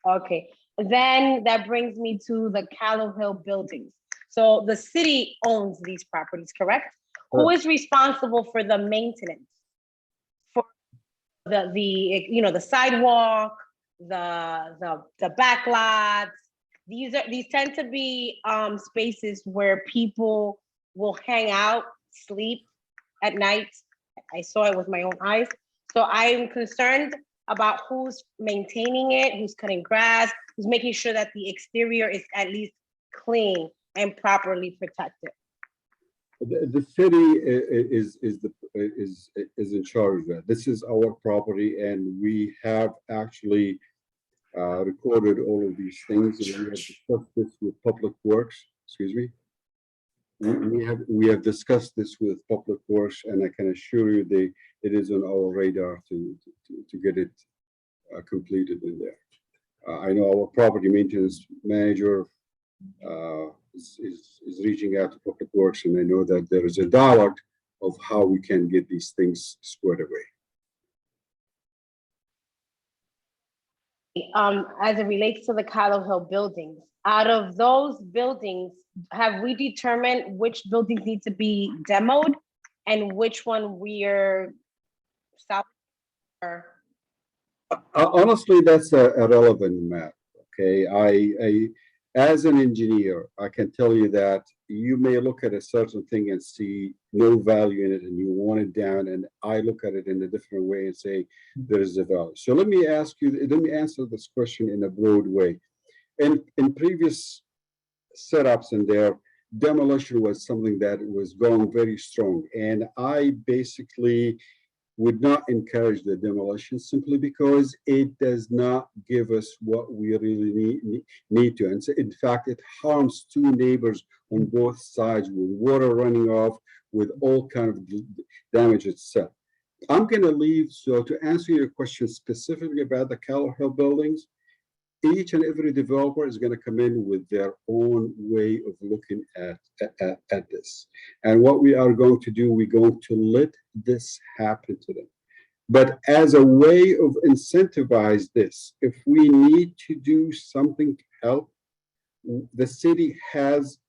Okay. Then that brings me to the Callow Hill buildings. So the city owns these properties, correct? Who is responsible for the maintenance? For the sidewalk, the back lots? These tend to be spaces where people will hang out, sleep at night. I saw it with my own eyes. So I'm concerned about who's maintaining it, who's cutting grass, who's making sure that the exterior is at least clean and properly protected. The city is in charge of that. This is our property, and we have actually recorded all of these things, and we have discussed this with Public Works. Excuse me. We have discussed this with Public Works, and I can assure you it is on our radar to get it completed in there. I know our property maintenance manager is reaching out to Public Works, and I know that there is a dialogue of how we can get these things squared away. As it relates to the Callow Hill buildings, out of those buildings, have we determined which buildings need to be demoed and which one we're stopping? Honestly, that's a relevant map. Okay, I as an engineer, I can tell you that you may look at a certain thing and see no value in it, and you want it down. And I look at it in a different way and say there is a value. So let me answer this question in a broad way. In previous setups in there, demolition was something that was going very strong, and I basically would not encourage the demolition simply because it does not give us what we really need to. And so in fact, it harms two neighbors on both sides with water running off, with all kind of damage itself. I'm going to leave, so to answer your question specifically about the Callow Hill buildings, each and every developer is going to come in with their own way of looking at this. And what we are going to do, we're going to let this happen to them. But as a way of incentivize this, if we need to do something to help, the city has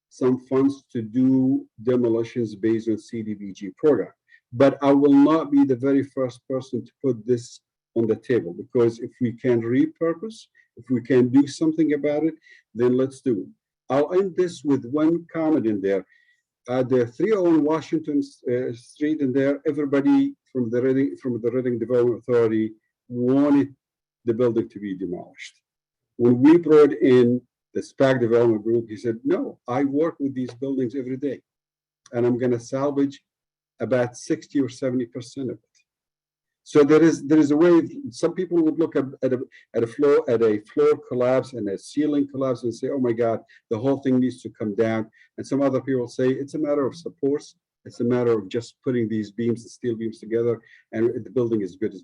some funds to do demolitions based on CDBG program. But I will not be the very first person to put this on the table, because if we can repurpose, if we can do something about it, then let's do it. I'll end this with one comment in there. The 301 Washington Street in there, everybody from the Reading Development Authority wanted the building to be demolished. When we brought in the SPAC development group, he said, no, I work with these buildings every day, and I'm going to salvage about 60 or 70% of it. So there is a way. Some people would look at a floor collapse and a ceiling collapse and say, "Oh my God, the whole thing needs to come down." And some other people say it's a matter of supports. It's a matter of just putting these beams, the steel beams together, and the building is good.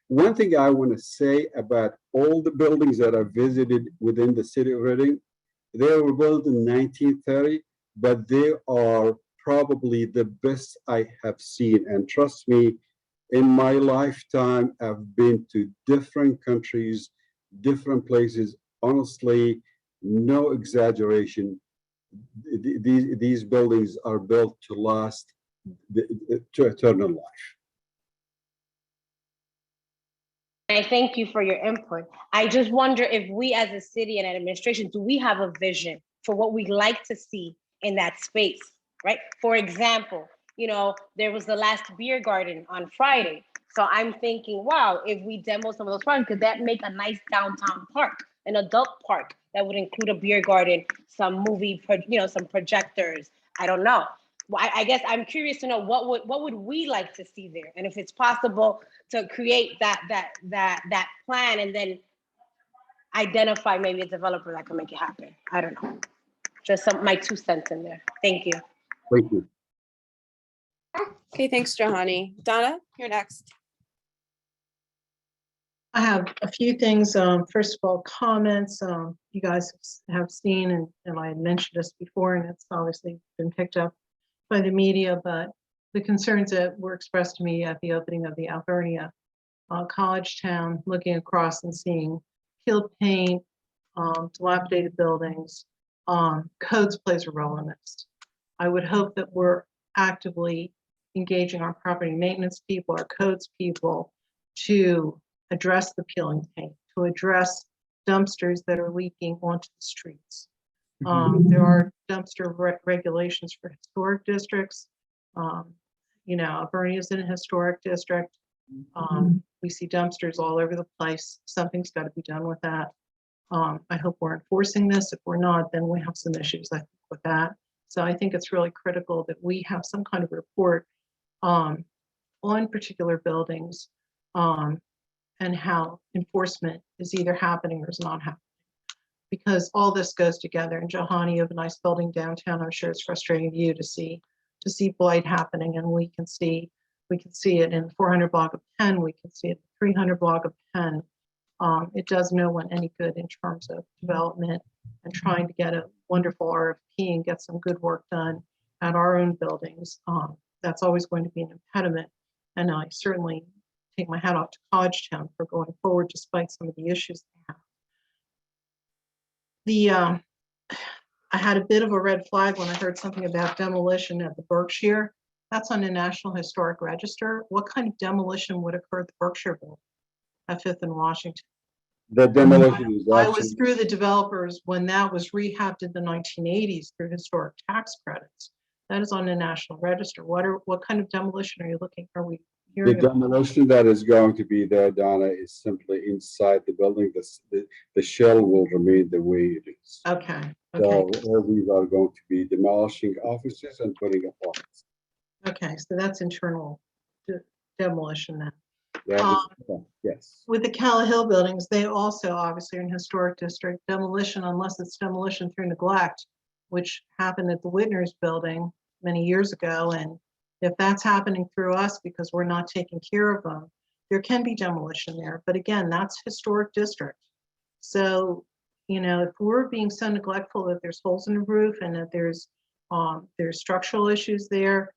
One thing I want to say about all the buildings that I visited within the city of Reading, they were built in 1930, but they are probably the best I have seen. And trust me, in my lifetime, I've been to different countries, different places. Honestly, no exaggeration. These buildings are built to last to eternal life. I thank you for your input. I just wonder if we as a city and an administration, do we have a vision for what we'd like to see in that space, right? For example, there was the last beer garden on Friday. So I'm thinking, wow, if we demo some of those parks, could that make a nice downtown park, an adult park that would include a beer garden, some some projectors? I don't know. Well, I guess I'm curious to know what would we like to see there, and if it's possible to create that plan and then identify maybe a developer that can make it happen. I don't know. Just my 2 cents in there. Thank you. Thank you. Okay, thanks, Johanny. Donna, you're next. I have a few things. First of all, comments. You guys have seen, and I had mentioned this before, and it's obviously been picked up by the media, but the concerns that were expressed to me at the opening of the Alvernia College Town, looking across and seeing peeled paint, dilapidated buildings, codes plays a role in this. I would hope that we're actively engaging our property maintenance people, our codes people, to address the peeling paint, to address dumpsters that are leaking onto the streets. There are dumpster regulations for historic districts. You know, Alvernia is in a historic district. We see dumpsters all over the place. Something's got to be done with that. I hope we're enforcing this. If we're not, then we have some issues, I think, with that. So I think it's really critical that we have some kind of report on particular buildings and how enforcement is either happening or is not happening. Because all this goes together. And Johanny, you have a nice building downtown. I'm sure it's frustrating to you to see blight happening, and we can see it in the 400 block of Penn. We can see it in the 300 block of Penn. It does no one any good in terms of development and trying to get a wonderful RFP and get some good work done at our own buildings. That's always going to be an impediment. And I certainly take my hat off to College Town for going forward despite some of the issues they have. I had a bit of a red flag when I heard something about demolition at the Berkshire. That's on the National Historic Register. What kind of demolition would occur at the Berkshire Building at 5th and Washington? The demolition is I was actually, through the developers when that was rehabbed in the 1980s through historic tax credits. That is on the National Register. What kind of demolition are we the hearing about? demolition that is going to be there, Donna, is simply inside the building. The shell will remain the way it is. Okay, So okay, all these are going to be demolishing offices and putting up offices. okay. So that's internal demolition then. That is, yes. With the Calla Hill buildings, they also obviously are in historic district. Demolition, unless it's demolition through neglect, which happened at the Whitner's building many years ago. And if that's happening through us because we're not taking care of them, there can be demolition there. But again, that's historic district. So, you know, if we're being so neglectful that there's holes in the roof and that there's structural issues there,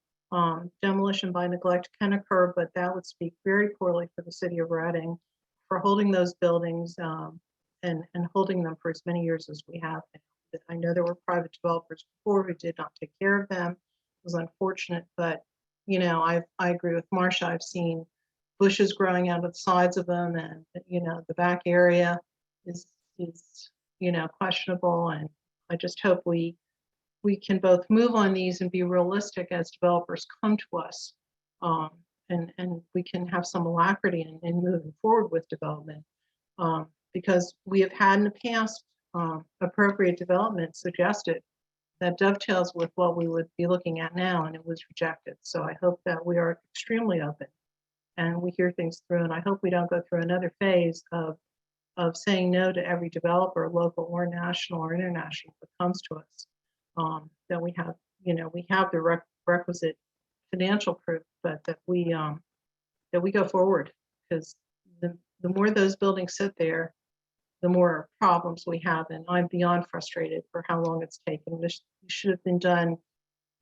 demolition by neglect can occur, but that would speak very poorly for the city of Reading for holding those buildings and holding them for as many years as we have. I know there were private developers before who did not take care of them. It was unfortunate, but you know, I agree with Marcia. I've seen bushes growing out of the sides of them, and you know, the back area is you know, questionable. And I just hope we can both move on these and be realistic as developers come to us, and we can have some alacrity in moving forward with development, because we have had in the past appropriate development suggested that dovetails with what we would be looking at now, and it was rejected. So I hope that we are extremely open and we hear things through, and I hope we don't go through another phase of saying no to every developer, local or national or international, that comes to us. That we have, you know, we have the requisite financial proof, but that we go forward, because the more those buildings sit there, the more problems we have. And I'm beyond frustrated for how long it's taken. This should have been done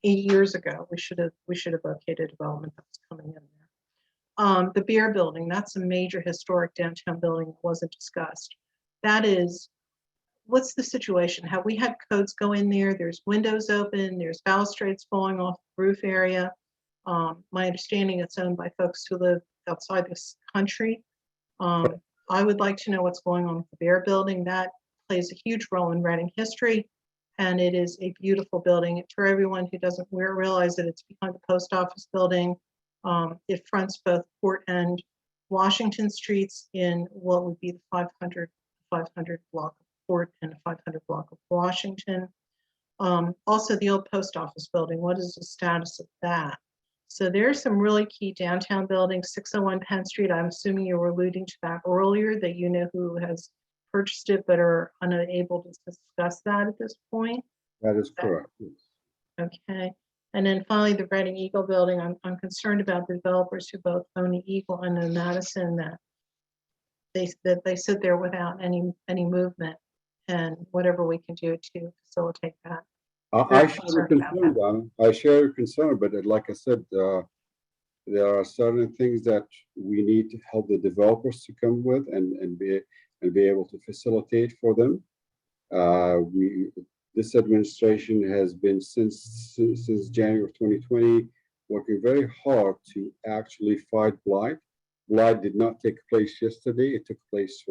8 years ago. We should have okayed a development that was coming in there. The beer building, that's a major historic downtown building that wasn't discussed. That is, what's the situation? Have we had codes go in there? There's windows open, there's balustrades falling off the roof area. My understanding, it's owned by folks who live outside this country. I would like to know what's going on with the Bear Building. That plays a huge role in Reading history, and it is a beautiful building. For everyone who doesn't realize that it's behind the post office building, it fronts both Port and Washington streets in what would be the 500 block of Port and the 500 block of Washington. Also, the old post office building, what is the status of that? So there's some really key downtown buildings. 601 Penn Street, I'm assuming you were alluding to that earlier, that you know who has purchased it but are unable to discuss that at this point. That is correct. Okay. And then finally, the Reading Eagle building, I'm concerned about the developers who both own the Eagle and the Madison, that they sit there without any movement, and whatever we can do to facilitate that. I share your concern, Donna. I share your concern, but like I said, there are certain things that we need to help the developers to come with and be able to facilitate for them. This administration has been since January of 2020 working very hard to actually fight blight. Blight did not take place yesterday. It took place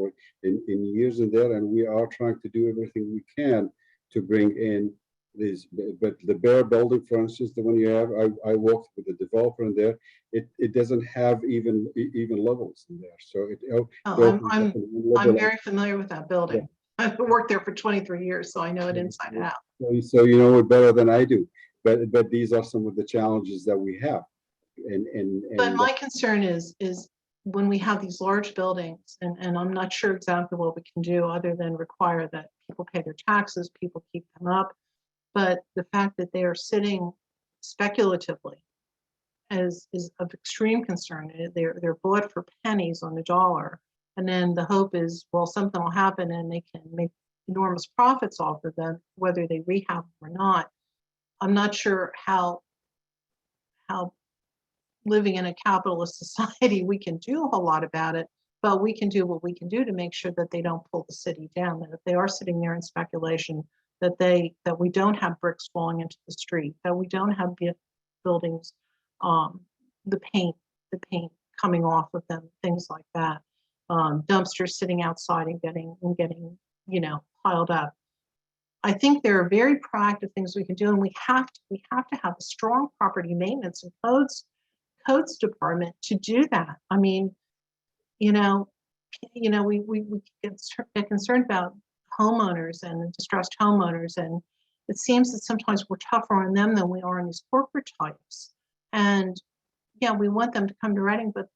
in years in there, and we are trying to do everything we can to bring in these. But the Bear building, for instance, the one you have, I worked with the developer in there. It doesn't have even levels in there, so I'm very familiar with that building. I've worked there for 23 years, so I know it inside out. So you know it better than I do. But these are some of the challenges that we have. But my concern is when we have these large buildings, and I'm not sure exactly what we can do other than require that people pay their taxes, people keep them up. But the fact that they are sitting speculatively is of extreme concern. They're bought for pennies on the dollar. And then the hope is, well, something will happen and they can make enormous profits off of them, whether they rehab them or not. I'm not sure how living in a capitalist society, we can do a whole lot about it, but we can do what we can do to make sure that they don't pull the city down, that if they are sitting there in speculation, that we don't have bricks falling into the street, that we don't have buildings, the paint coming off of them, things like that. Dumpsters sitting outside and getting piled up. I think there are very proactive things we can do, and we have to have a strong property maintenance and codes department to do that. I mean, we get concerned about homeowners and distressed homeowners, and it seems that sometimes we're tougher on them than we are on these corporate types. And yeah, we want them to come to Reading, but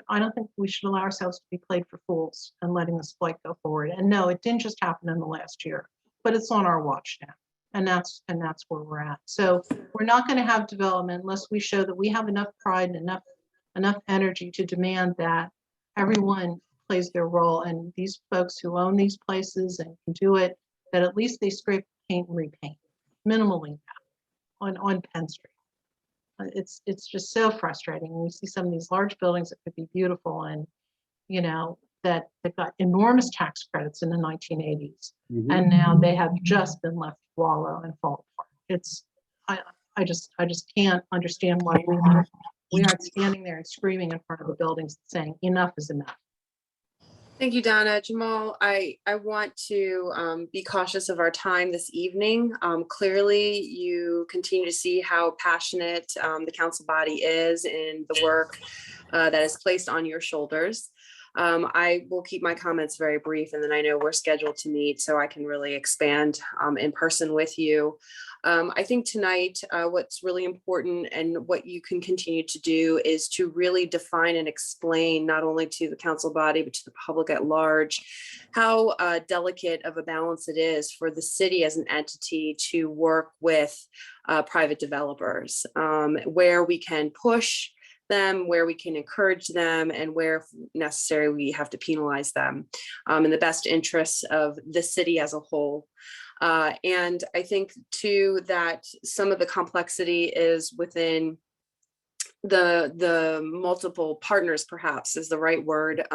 I don't think we should allow ourselves to be played for fools and letting this fight go forward. And no, it didn't just happen in the last year, but it's on our watch now. And that's where we're at. So we're not going to have development unless we show that we have enough pride and enough energy to demand that everyone plays their role. And these folks who own these places and can do it, that at least they scrape paint and repaint minimally on Penn Street. It's just so frustrating. We see some of these large buildings that could be beautiful and, that got enormous tax credits in the 1980s. Mm-hmm. And now they have just been left to wallow and fall apart. I just can't understand why we aren't standing there and screaming in front of the buildings saying enough is enough. Thank you, Donna. Jamal, I want to be cautious of our time this evening. Clearly, you continue to see how passionate the council body is in the work that is placed on your shoulders. I will keep my comments very brief, and then I know we're scheduled to meet, so I can really expand in person with you. I think tonight, what's really important and what you can continue to do is to really define and explain, not only to the council body, but to the public at large, how delicate of a balance it is for the city as an entity to work with private developers, where we can push them, where we can encourage them, and where if necessary we have to penalize them in the best interests of the city as a whole. And I think too that some of the complexity is within the multiple partners, perhaps is the right word.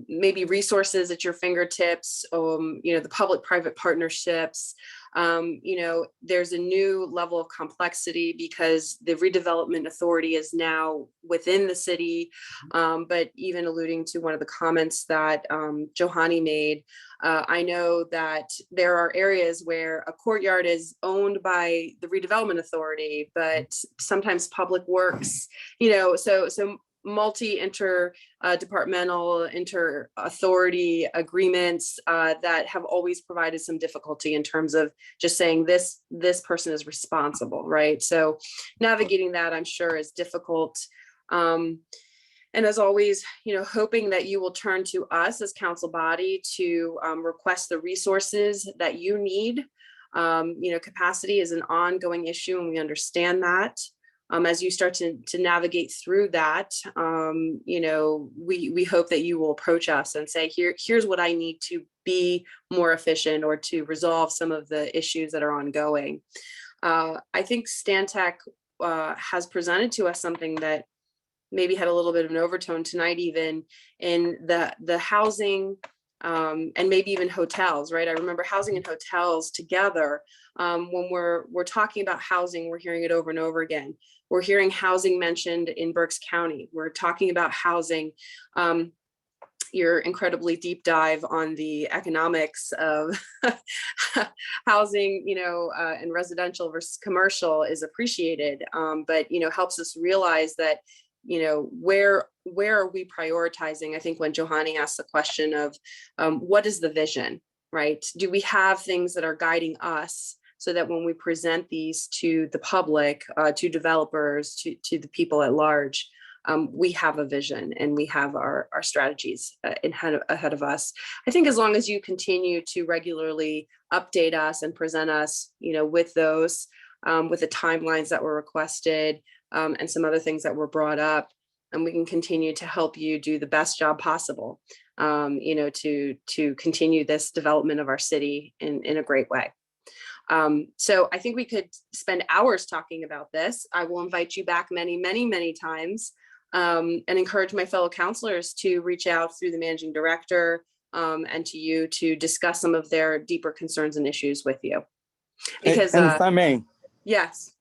Maybe resources at your fingertips, the public-private partnerships. There's a new level of complexity because the redevelopment authority is now within the city. But even alluding to one of the comments that Johanny made, I know that there are areas where a courtyard is owned by the redevelopment authority, but sometimes public works, so multi-interdepartmental, inter-authority agreements that have always provided some difficulty in terms of just saying this person is responsible, right? So navigating that, I'm sure, is difficult. And And as always, hoping that you will turn to us as council body to request the resources that you need. Capacity is an ongoing issue, and we understand that. As you start to navigate through that, we hope that you will approach us and say, here's what I need to be more efficient or to resolve some of the issues that are ongoing. I think Stantec has presented to us something that maybe had a little bit of an overtone tonight, even in the housing and maybe even hotels, right? I remember housing and hotels together. When we're talking about housing, we're hearing it over and over again. We're hearing housing mentioned in Berks County. We're talking about housing. Your incredibly deep dive on the economics of housing, and residential versus commercial is appreciated, but helps us realize that where are we prioritizing? I think when Johanny asked the question of what is the vision, right? Do we have things that are guiding us so that when we present these to the public, to developers, to the people at large, we have a vision and we have our strategies ahead of us. I think as long as you continue to regularly update us and present us, with those, with the timelines that were requested, and some other things that were brought up, and we can continue to help you do the best job possible, to continue this development of our city in a great way. So I think we could spend hours talking about this. I will invite you back many, many, many times, and encourage my fellow counselors to reach out through the managing director, and to you to discuss some of their deeper concerns and issues with you. Because and if I may, yes.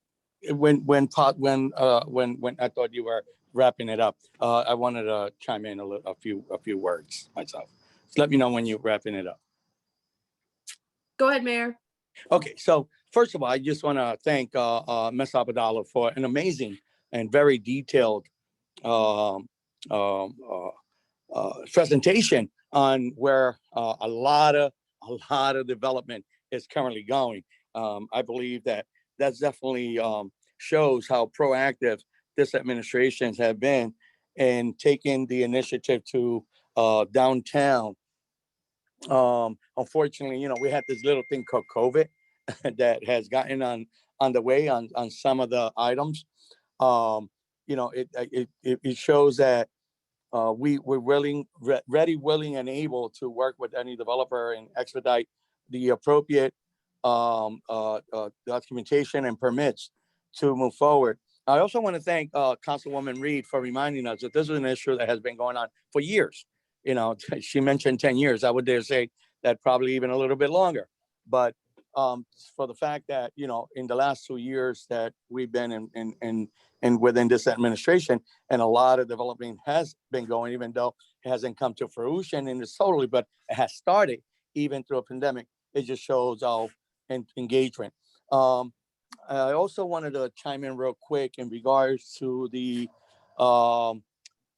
when I thought you were wrapping it up, I wanted to chime in a few words myself. Just let me know when you're wrapping it up. Go ahead, Mayor. Okay, so first of all, I just want to thank Ms. Abadalo for an amazing and very detailed presentation on where a lot of development is currently going. I believe that's definitely shows how proactive this administration have been in taking the initiative to downtown. Unfortunately, we had this little thing called COVID that has gotten on the way on some of the items. It shows that we're ready, willing, and able to work with any developer and expedite the appropriate documentation and permits to move forward. I also want to thank Councilwoman Reed for reminding us that this is an issue that has been going on for years. She mentioned 10 years. I would dare say that probably even a little bit longer. But for the fact that, in the last 2 years that we've been in within this administration, and a lot of development has been going, even though it hasn't come to fruition in its totally, but it has started even through a pandemic. It just shows our engagement. I also wanted to chime in real quick in regards to the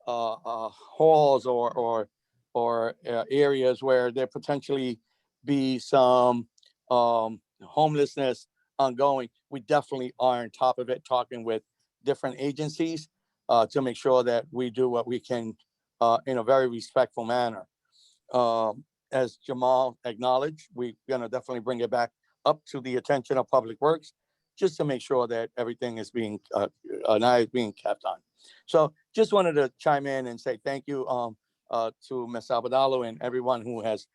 halls or areas where there potentially be some homelessness ongoing. We definitely are on top of it, talking with different agencies to make sure that we do what we can in a very respectful manner. As Jamal acknowledged, we're gonna definitely bring it back up to the attention of Public Works, just to make sure that everything is being an eye is being kept on. So just wanted to chime in and say thank you to Ms. Abadalo and everyone who has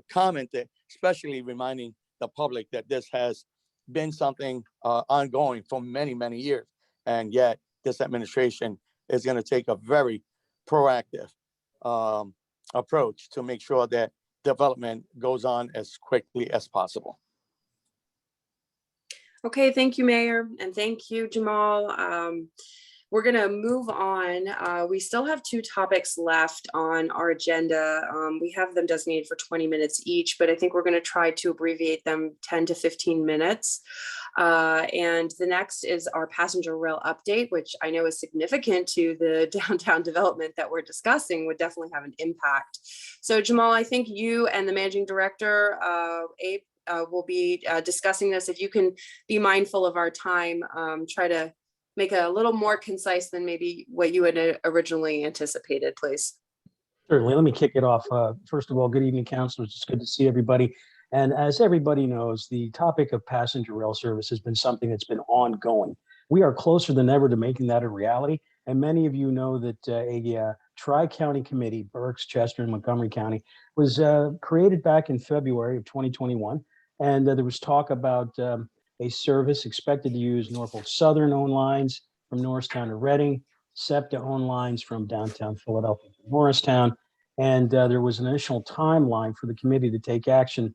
commented, especially reminding the public that this has been something ongoing for many, many years. And yet this administration is going to take a very proactive approach to make sure that development goes on as quickly as possible. Okay, thank you, Mayor, and thank you, Jamal. We're gonna move on. We still have 2 topics left on our agenda. We have them designated for 20 minutes each, but I think we're gonna try to abbreviate them 10 to 15 minutes. And the next is our passenger rail update, which I know is significant to the downtown development that we're discussing, would definitely have an impact. So Jamal, I think you and the managing director, Abe, will be discussing this. If you can be mindful of our time, try to make it a little more concise than maybe what you had originally anticipated, please. Certainly. Let me kick it off. First of all, good evening, councilors. It's good to see everybody. And as everybody knows, the topic of passenger rail service has been something that's been ongoing. We are closer than ever to making that a reality. And many of you know that a tri-county committee, Berks, Chester, and Montgomery County, was created back in February of 2021. And there was talk about a service expected to use Norfolk Southern-owned lines from Norristown to Reading, SEPTA-owned lines from downtown Philadelphia to Morristown. And there was an initial timeline for the committee to take action,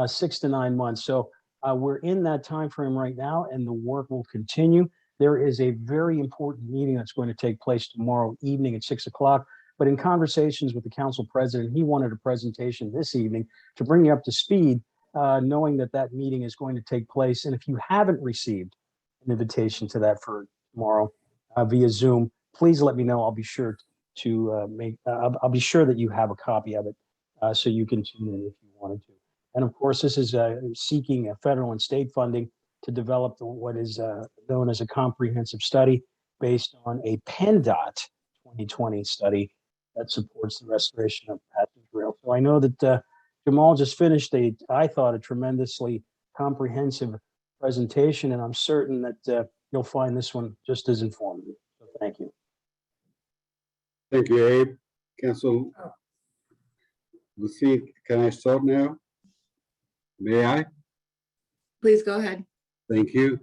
6 to 9 months. So we're in that time frame right now, and the work will continue. There is a very important meeting that's going to take place tomorrow evening at 6 o'clock. But in conversations with the council president, he wanted a presentation this evening to bring you up to speed, knowing that that meeting is going to take place. And if you haven't received an invitation to that for tomorrow via Zoom, please let me know. I'll be sure to I'll be sure that you have a copy of it so you can tune in if you wanted to. And of course, this is seeking federal and state funding to develop what is known as a comprehensive study based on a PennDOT 2020 study that supports the restoration of passenger rail. So I know that Jamal just finished I thought, a tremendously comprehensive presentation, and I'm certain that you'll find this one just as informative. So thank you. Thank you, Abe. Council, Lucy, can I start now? May I? Please go ahead. Thank you.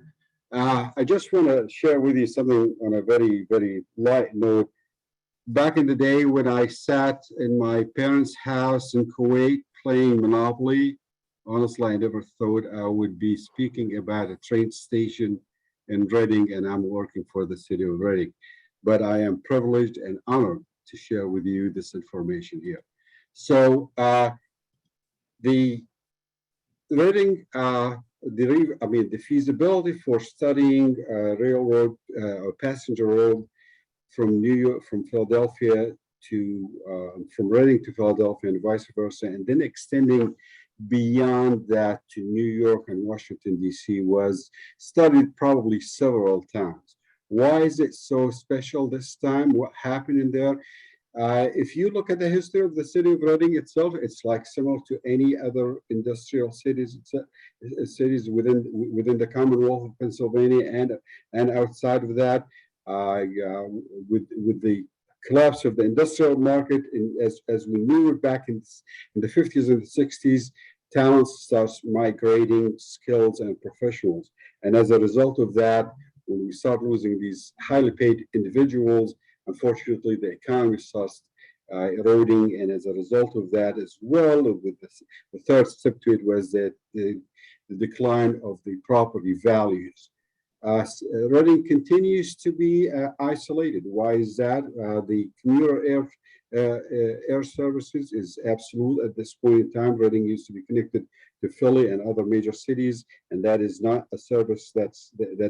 I just want to share with you something on a very, very light note. Back in the day when I sat in my parents' house in Kuwait playing Monopoly, honestly, I never thought I would be speaking about a train station in Reading, and I'm working for the city of Reading. But I am privileged and honored to share with you this information here. So the Reading, the feasibility for studying railroad or passenger road from New York, from Philadelphia to from Reading to Philadelphia and vice versa, and then extending beyond that to New York and Washington, D.C. was studied probably several times. Why is it so special this time? What happened in there? If you look at the history of the city of Reading itself, it's like similar to any other industrial cities, cities within the Commonwealth of Pennsylvania and outside of that. With the collapse of the industrial market, as we knew it back in the 50s and the 60s, talents starts migrating, skills and professionals. And as a result of that, when we start losing these highly paid individuals, unfortunately, the economy starts eroding. And as a result of that as well, with the third step to it was that the decline of the property values. Reading continues to be isolated. Why is that? The commuter air services is absolute at this point in time. Reading used to be connected to Philly and other major cities, and that is not a service that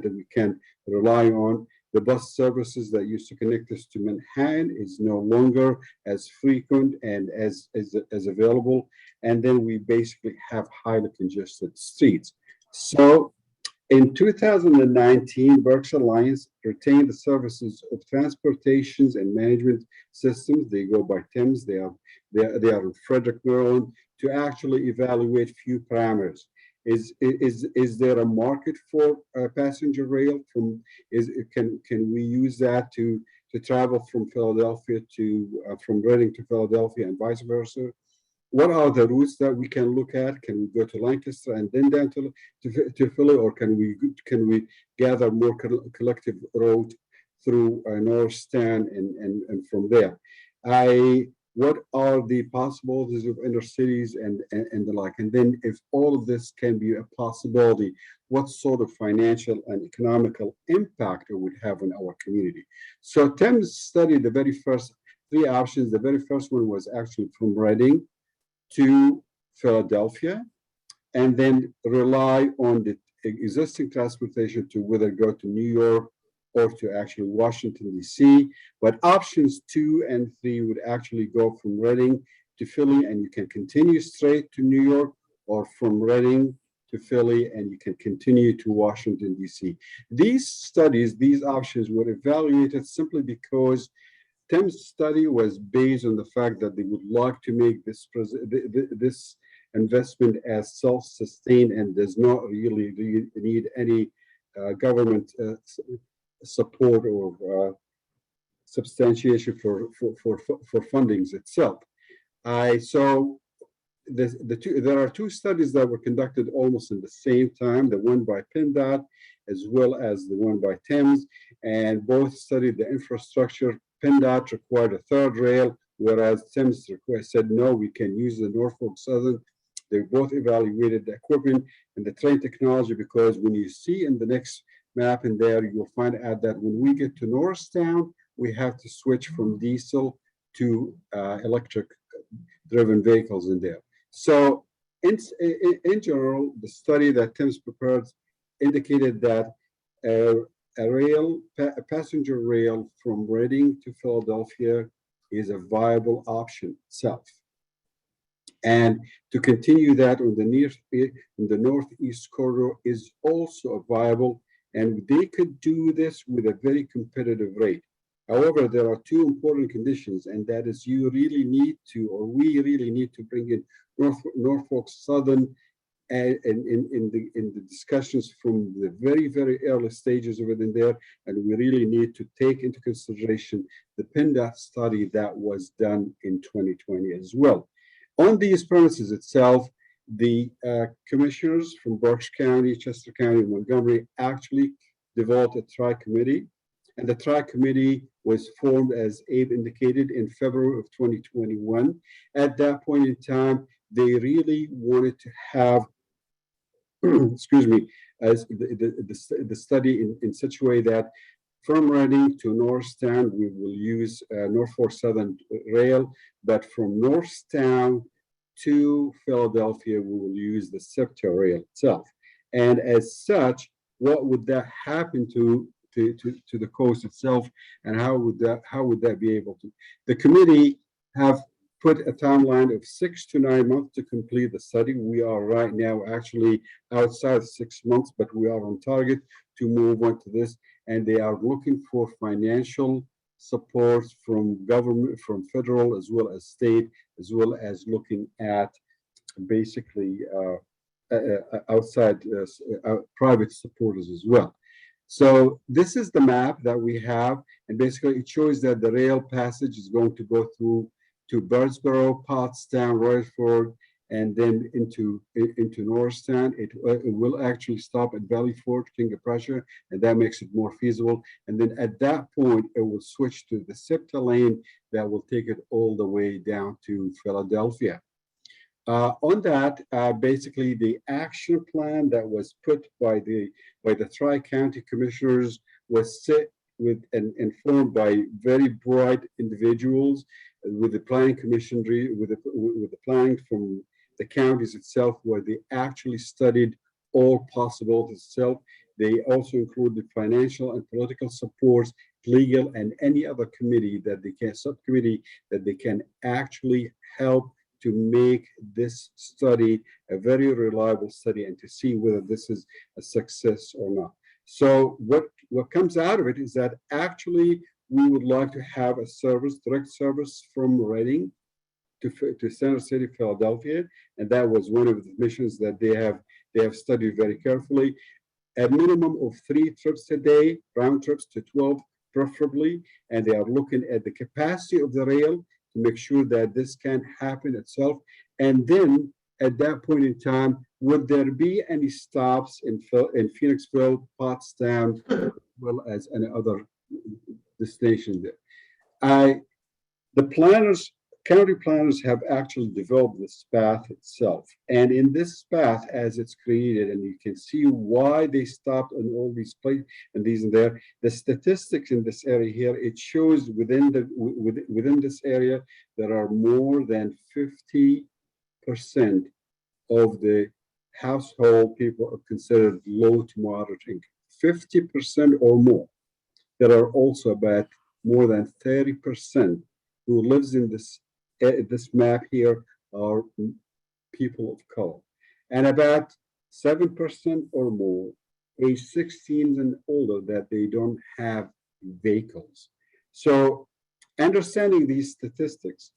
we can rely on. The bus services that used to connect us to Manhattan is no longer as frequent and as available. And then we basically have highly congested streets. So in 2019, Berks Alliance retained the services of transportations and management systems. They go by TIMS. They are in Frederick, Maryland, to actually evaluate few parameters. Is there a market for passenger rail? Can we use that to travel from Philadelphia from Reading to Philadelphia and vice versa? What are the routes that we can look at? Can we go to Lancaster and then down to Philly, or can we gather more collective route through Norristown and from there? What are the possibilities of inner cities and the like? And then if all of this can be a possibility, what sort of financial and economical impact it would have on our community? So TIMS studied the very first three options. The very first one was actually from Reading to Philadelphia, and then rely on the existing transportation to whether go to New York or to actually Washington, D.C. But options 2 and 3 would actually go from Reading to Philly, and you can continue straight to New York, or from Reading to Philly, and you can continue to Washington, D.C. These studies, these options were evaluated simply because Tim's study was based on the fact that they would like to make this investment as self-sustained and does not really need any government support or substantiation for fundings itself. So there are two studies that were conducted almost in the same time, the one by PennDOT as well as the one by Thames, and both studied the infrastructure. PennDOT required a third rail, whereas Thames said, no, we can use the Norfolk Southern. They both evaluated the equipment and the train technology, because when you see in the next map in there, you'll find out that when we get to Norristown, we have to switch from diesel to electric driven vehicles in there. So in general, the study that Tim's prepared indicated that a passenger rail from Reading to Philadelphia is a viable option itself. And to continue that on the northeast corridor is also viable, and they could do this with a very competitive rate. However, there are two important conditions, and that is we really need to bring in Norfolk Southern and in the discussions from the very, very early stages of it in there, and we really need to take into consideration the PennDOT study that was done in 2020 as well. On these premises itself, the commissioners from Berks County, Chester County, and Montgomery actually developed a tri-committee, and the tri-committee was formed, as Abe indicated, in February of 2021. At that point in time, they really wanted to have, excuse me, as the study in such a way that from Reading to Norristown, we will use Norfolk Southern Rail, but from Norristown to Philadelphia, we will use the SEPTA rail itself. And as such, what would that happen to the coast itself, and how would that be able to? The committee have put a timeline of 6 to 9 months to complete the study. We are right now actually outside 6 months, but we are on target to move on to this. And they are looking for financial support from government, from federal as well as state, as well as looking at basically outside private supporters as well. So this is the map that we have, and basically it shows that the rail passage is going to go through to Birdsboro, Pottstown, Royford, and then into Norristown. It will actually stop at Valley Forge, King of Prussia, and that makes it more feasible. And then at that point, it will switch to the SEPTA lane that will take it all the way down to Philadelphia. On that, basically the action plan that was put by the Tri-County Commissioners was set with and informed by very bright individuals with the planning commission, with the planning from the counties itself, where they actually studied all possibilities itself. They also included financial and political supports, legal, and any other committee that they can, subcommittee that they can actually help to make this study a very reliable study and to see whether this is a success or not. So what comes out of it is that actually we would like to have a service, direct service from Reading to Center City, Philadelphia, and that was one of the missions that they have studied very carefully. A minimum of 3 trips a day, round trips to 12 preferably, and they are looking at the capacity of the rail to make sure that this can happen itself. And then at that point in time, would there be any stops in Phoenixville, Pottstown, as well as any other destination there? The county planners have actually developed this path itself. And in this path, as it's created, and you can see why they stopped on all these places and these and there, the statistics in this area here, it shows within this area, there are more than 50% of the household people are considered low to moderate income, 50% or more. There are also about more than 30% who lives in this map here are people of color. And about 7% or more, age 16 and older, that they don't have vehicles. So understanding these statistics,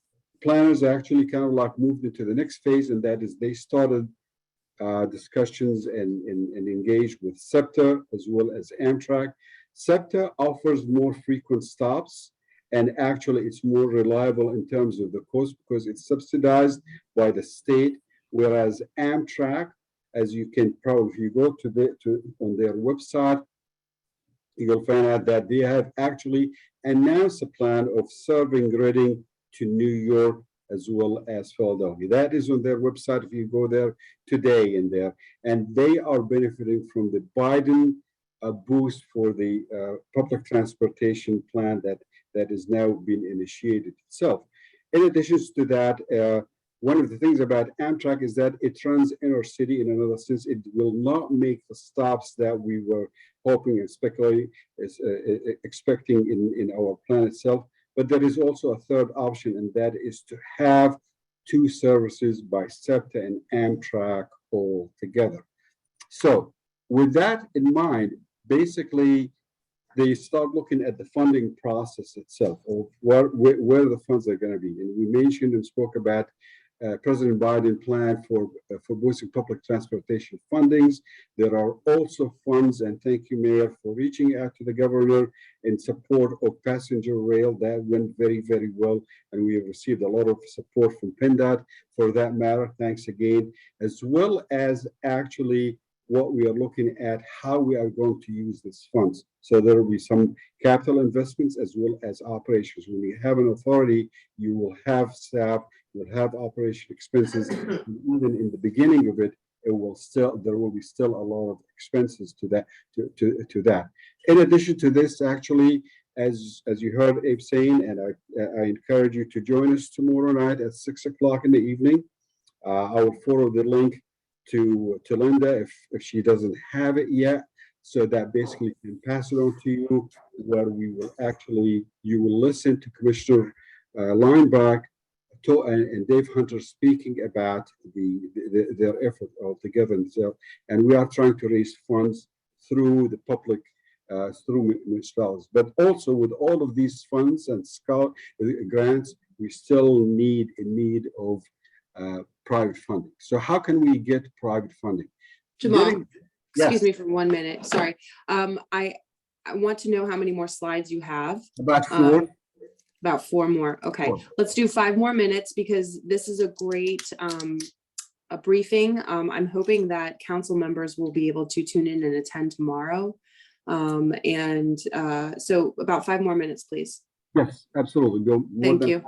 planners actually kind of like moved into the next phase, and that is they started discussions and engaged with SEPTA as well as Amtrak. SEPTA offers more frequent stops, and actually it's more reliable in terms of the cost because it's subsidized by the state, whereas Amtrak, as you can probably, if you go on their website, you'll find out that they have actually announced a plan of serving Reading to New York as well as Philadelphia. That is on their website if you go there today in there. And they are benefiting from the Biden boost for the public transportation plan that is now being initiated itself. In addition to that, one of the things about Amtrak is that it runs inner city. In another sense, it will not make the stops that we were hoping and speculating, expecting in our plan itself. But there is also a third option, and that is to have two services by SEPTA and Amtrak all together. So with that in mind, basically, they start looking at the funding process itself, of where the funds are going to be. And we mentioned and spoke about President Biden plan for boosting public transportation fundings. There are also funds, and thank you, Mayor, for reaching out to the governor in support of passenger rail. That went very, very well, and we have received a lot of support from PennDOT for that matter. Thanks again, as well as actually what we are looking at, how we are going to use these funds. So there will be some capital investments as well as operations. When you have an authority, you will have staff, you'll have operation expenses. Even in the beginning of it, there will be still a lot of expenses to that. In addition to this, actually, as you heard Abe saying, and I encourage you to join us tomorrow night at 6 o'clock in the evening. I will forward the link to Linda if she doesn't have it yet, so that basically can pass it on to you, where you will listen to Commissioner Lineback and Dave Hunter speaking about their effort altogether. And we are trying to raise funds through the public, through municipalities. But also with all of these funds and grants, we still need of private funding. So how can we get private funding? Jamal, Yes. excuse me for 1 minute. Sorry. I want to know how many more slides you have. About four. About 4 more. Okay. 4. Let's do 5 more minutes because this is a great a briefing. I'm hoping that council members will be able to tune in and attend tomorrow. So about 5 more minutes, please. Yes, absolutely. Thank you.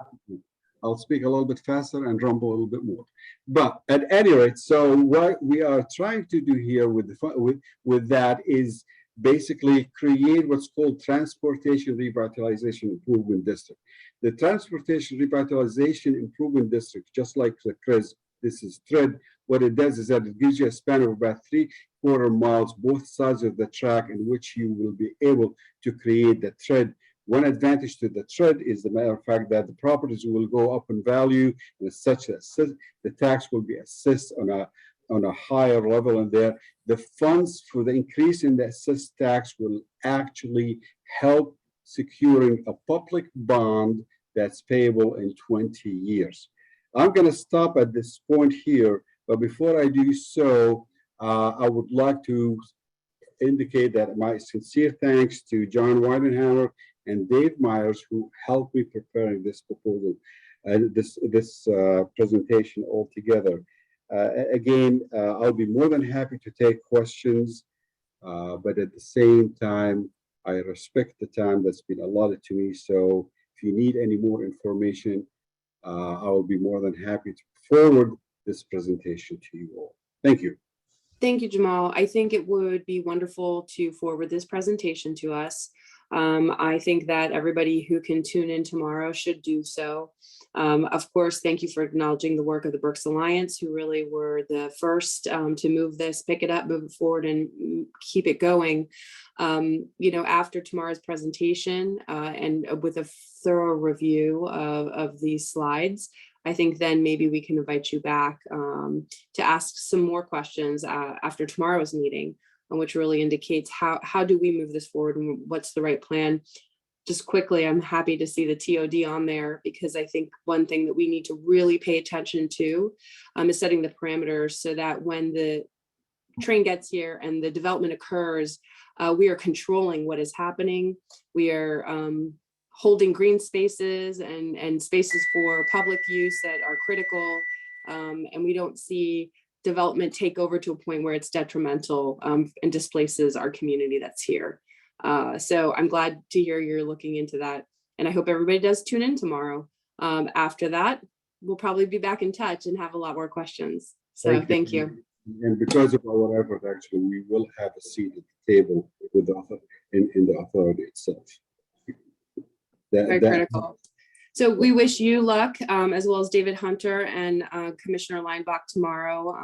I'll speak a little bit faster and rumble a little bit more. But at any rate, so what we are trying to do here with that is basically create what's called Transportation Revitalization Improvement District. The Transportation Revitalization Improvement District, just like the CRIS, this is TRED, what it does is that it gives you a span of about 3/4 miles, both sides of the track, in which you will be able to create the TRED. One advantage to the TRED is the matter of fact that the properties will go up in value, and as such that the tax will be assessed on a higher level, and there the funds for the increase in the assessed tax will actually help securing a public bond that's payable in 20 years. I'm going to stop at this point here, but before I do so, I would like to indicate that my sincere thanks to John Weidenhammer and Dave Myers, who helped me preparing this proposal and this presentation altogether. Again, I'll be more than happy to take questions, but at the same time, I respect the time that's been allotted to me. So if you need any more information, I will be more than happy to forward this presentation to you all. Thank you. Thank you, Jamal. I think it would be wonderful to forward this presentation to us. I think that everybody who can tune in tomorrow should do so. Of course, thank you for acknowledging the work of the Berks Alliance, who really were the first to move this, pick it up, move it forward, and keep it going. After tomorrow's presentation and with a thorough review of these slides, I think then maybe we can invite you back to ask some more questions after tomorrow's meeting, which really indicates how do we move this forward and what's the right plan. Just quickly, I'm happy to see the TOD on there, because I think one thing that we need to really pay attention to is setting the parameters so that when the train gets here and the development occurs, we are controlling what is happening. We are holding green spaces and spaces for public use that are critical. And we don't see development take over to a point where it's detrimental and displaces our community that's here. So I'm glad to hear you're looking into that. And I hope everybody does tune in tomorrow. After that, we'll probably be back in touch and have a lot more questions. So thank you. And because of our effort, actually, we will have a seat at the table with the in the authority itself. Very critical. So we wish you luck, as well as David Hunter and Commissioner Leinbach tomorrow,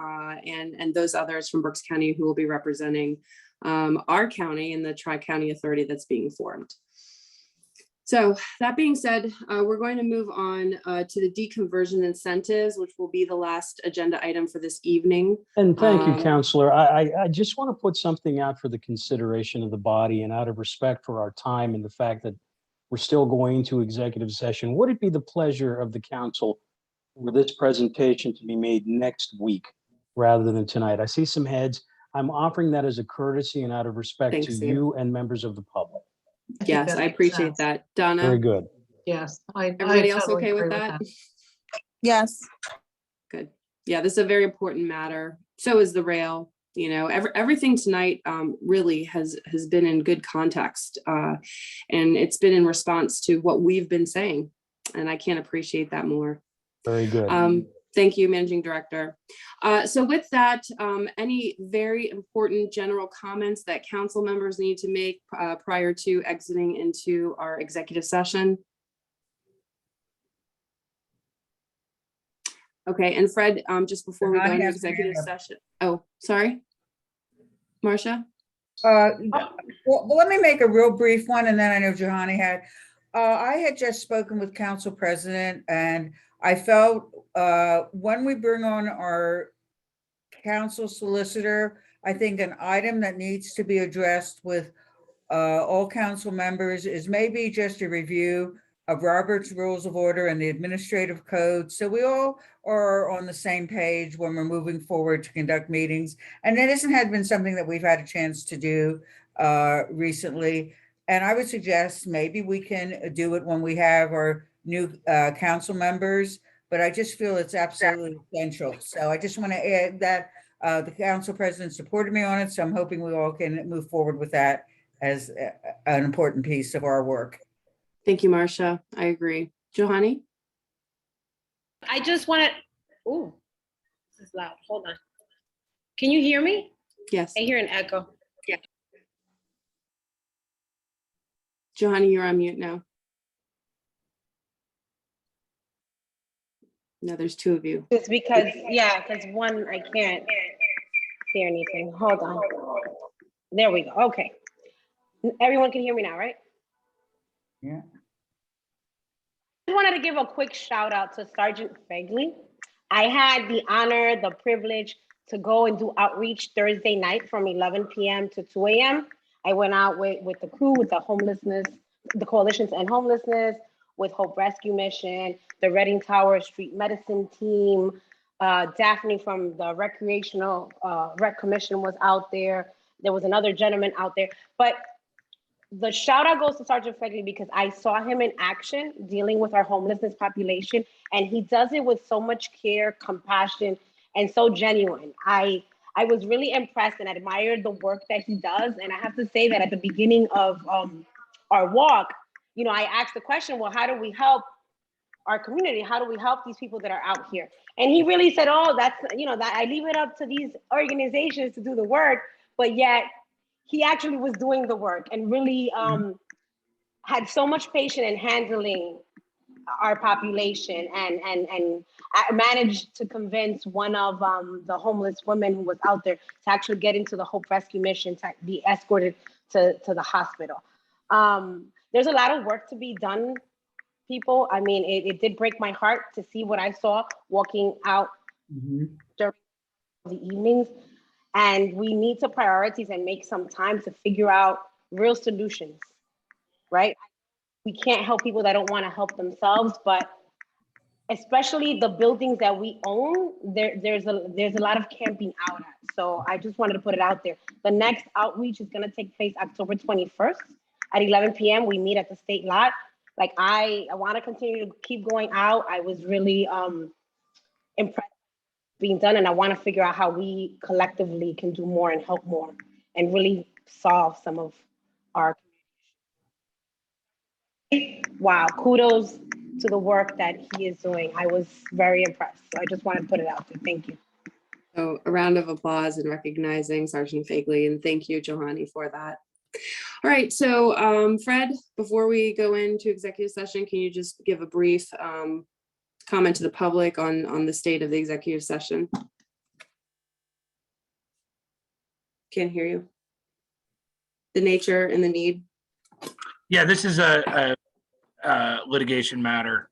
and those others from Berks County who will be representing our county and the Tri-County Authority that's being formed. So that being said, we're going to move on to the deconversion incentives, which will be the last agenda item for this evening. And thank you, Counselor. I just want to put something out for the consideration of the body, and out of respect for our time and the fact that we're still going to executive session. Would it be the pleasure of the council for this presentation to be made next week rather than tonight? I see some heads. I'm offering that as a courtesy and out of respect to you and members of the public. Yes, I appreciate that. Donna? Very good. Yes. Everybody else totally okay with agree that? Yes. Good. Yeah, this is a very important matter. So is the rail. You know, everything tonight really has been in good context, and it's been in response to what we've been saying, and I can't appreciate that more. Very good. Thank you, Managing Director. So with that, any very important general comments that council members need to make prior to exiting into our executive session? Okay, and Fred, just before we go into executive session. Oh, sorry. Marcia? Well, let me make a real brief one, and then I know Johanny had. I had just spoken with Council President, and I felt when we bring on our council solicitor, I think an item that needs to be addressed with all council members is maybe just a review of Robert's Rules of Order and the Administrative Code. So we all are on the same page when we're moving forward to conduct meetings. And it hasn't been something that we've had a chance to do recently. And I would suggest maybe we can do it when we have our new council members, but I just feel it's absolutely essential. So I just want to add that the council president supported me on it. So I'm hoping we all can move forward with that as an important piece of our work. Thank you, Marcia. I agree. Johanny? I just want to, oh, this is loud. Hold on. Can you hear me? Yes. I hear an echo. Yeah. Johanny, you're on mute now. No, there's two of you. It's because, yeah, because one, I can't hear anything. Hold on. There we go. Okay. Everyone can hear me now, right? Yeah. I wanted to give a quick shout out to Sergeant Fegley. I had the honor, the privilege to go and do outreach Thursday night from 11 p.m. to 2 a.m. I went out with the crew, with the homelessness, the Coalition to End Homelessness, with Hope Rescue Mission, the Reading Tower Street Medicine Team, Daphne from the Recreational Rec Commission was out there. There was another gentleman out there, but the shout out goes to Sergeant Fegley because I saw him in action dealing with our homelessness population, and he does it with so much care, compassion, and so genuine. I was really impressed and admired the work that he does. And I have to say that at the beginning of our walk, you know, I asked the question, well, how do we help our community? How do we help these people that are out here? And he really said, oh, that's, you know, that I leave it up to these organizations to do the work, but yet he actually was doing the work and really had so much patience in handling our population and managed to convince one of the homeless women who was out there to actually get into the Hope Rescue Mission to be escorted to the hospital. There's a lot of work to be done people. I mean, it did break my heart to see what I saw walking out during the evenings. And we need to prioritize and make some time to figure out real solutions, right? We can't help people that don't want to help themselves, but especially the buildings that we own, there's a lot of camping out at. So I just wanted to put it out there. The next outreach is going to take place October 21st at 11 p.m. We meet at the state lot. Like I want to continue to keep going out. I was really impressed being done, and I want to figure out how we collectively can do more and help more and really solve some of our. Wow, kudos to the work that he is doing. I was very impressed. So I just wanted to put it out there. Thank you. So a round of applause and recognizing Sergeant Fagley, and thank you, Johanny, for that. All right, so Fred, before we go into executive session, can you just give a brief comment to the public on the state of the executive session? Can't hear you. The nature and the need. Yeah, this is a litigation matter.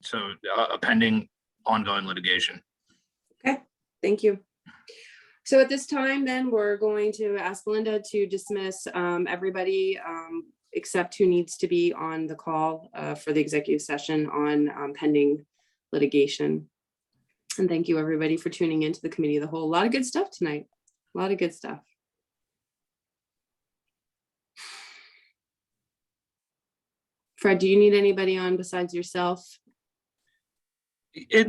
So a pending ongoing litigation. Okay, thank you. So at this time, then we're going to ask Linda to dismiss everybody except who needs to be on the call for the executive session on pending litigation. And thank you, everybody, for tuning into the committee of the whole. A lot of good stuff tonight. A lot of good stuff. Fred, do you need anybody on besides yourself?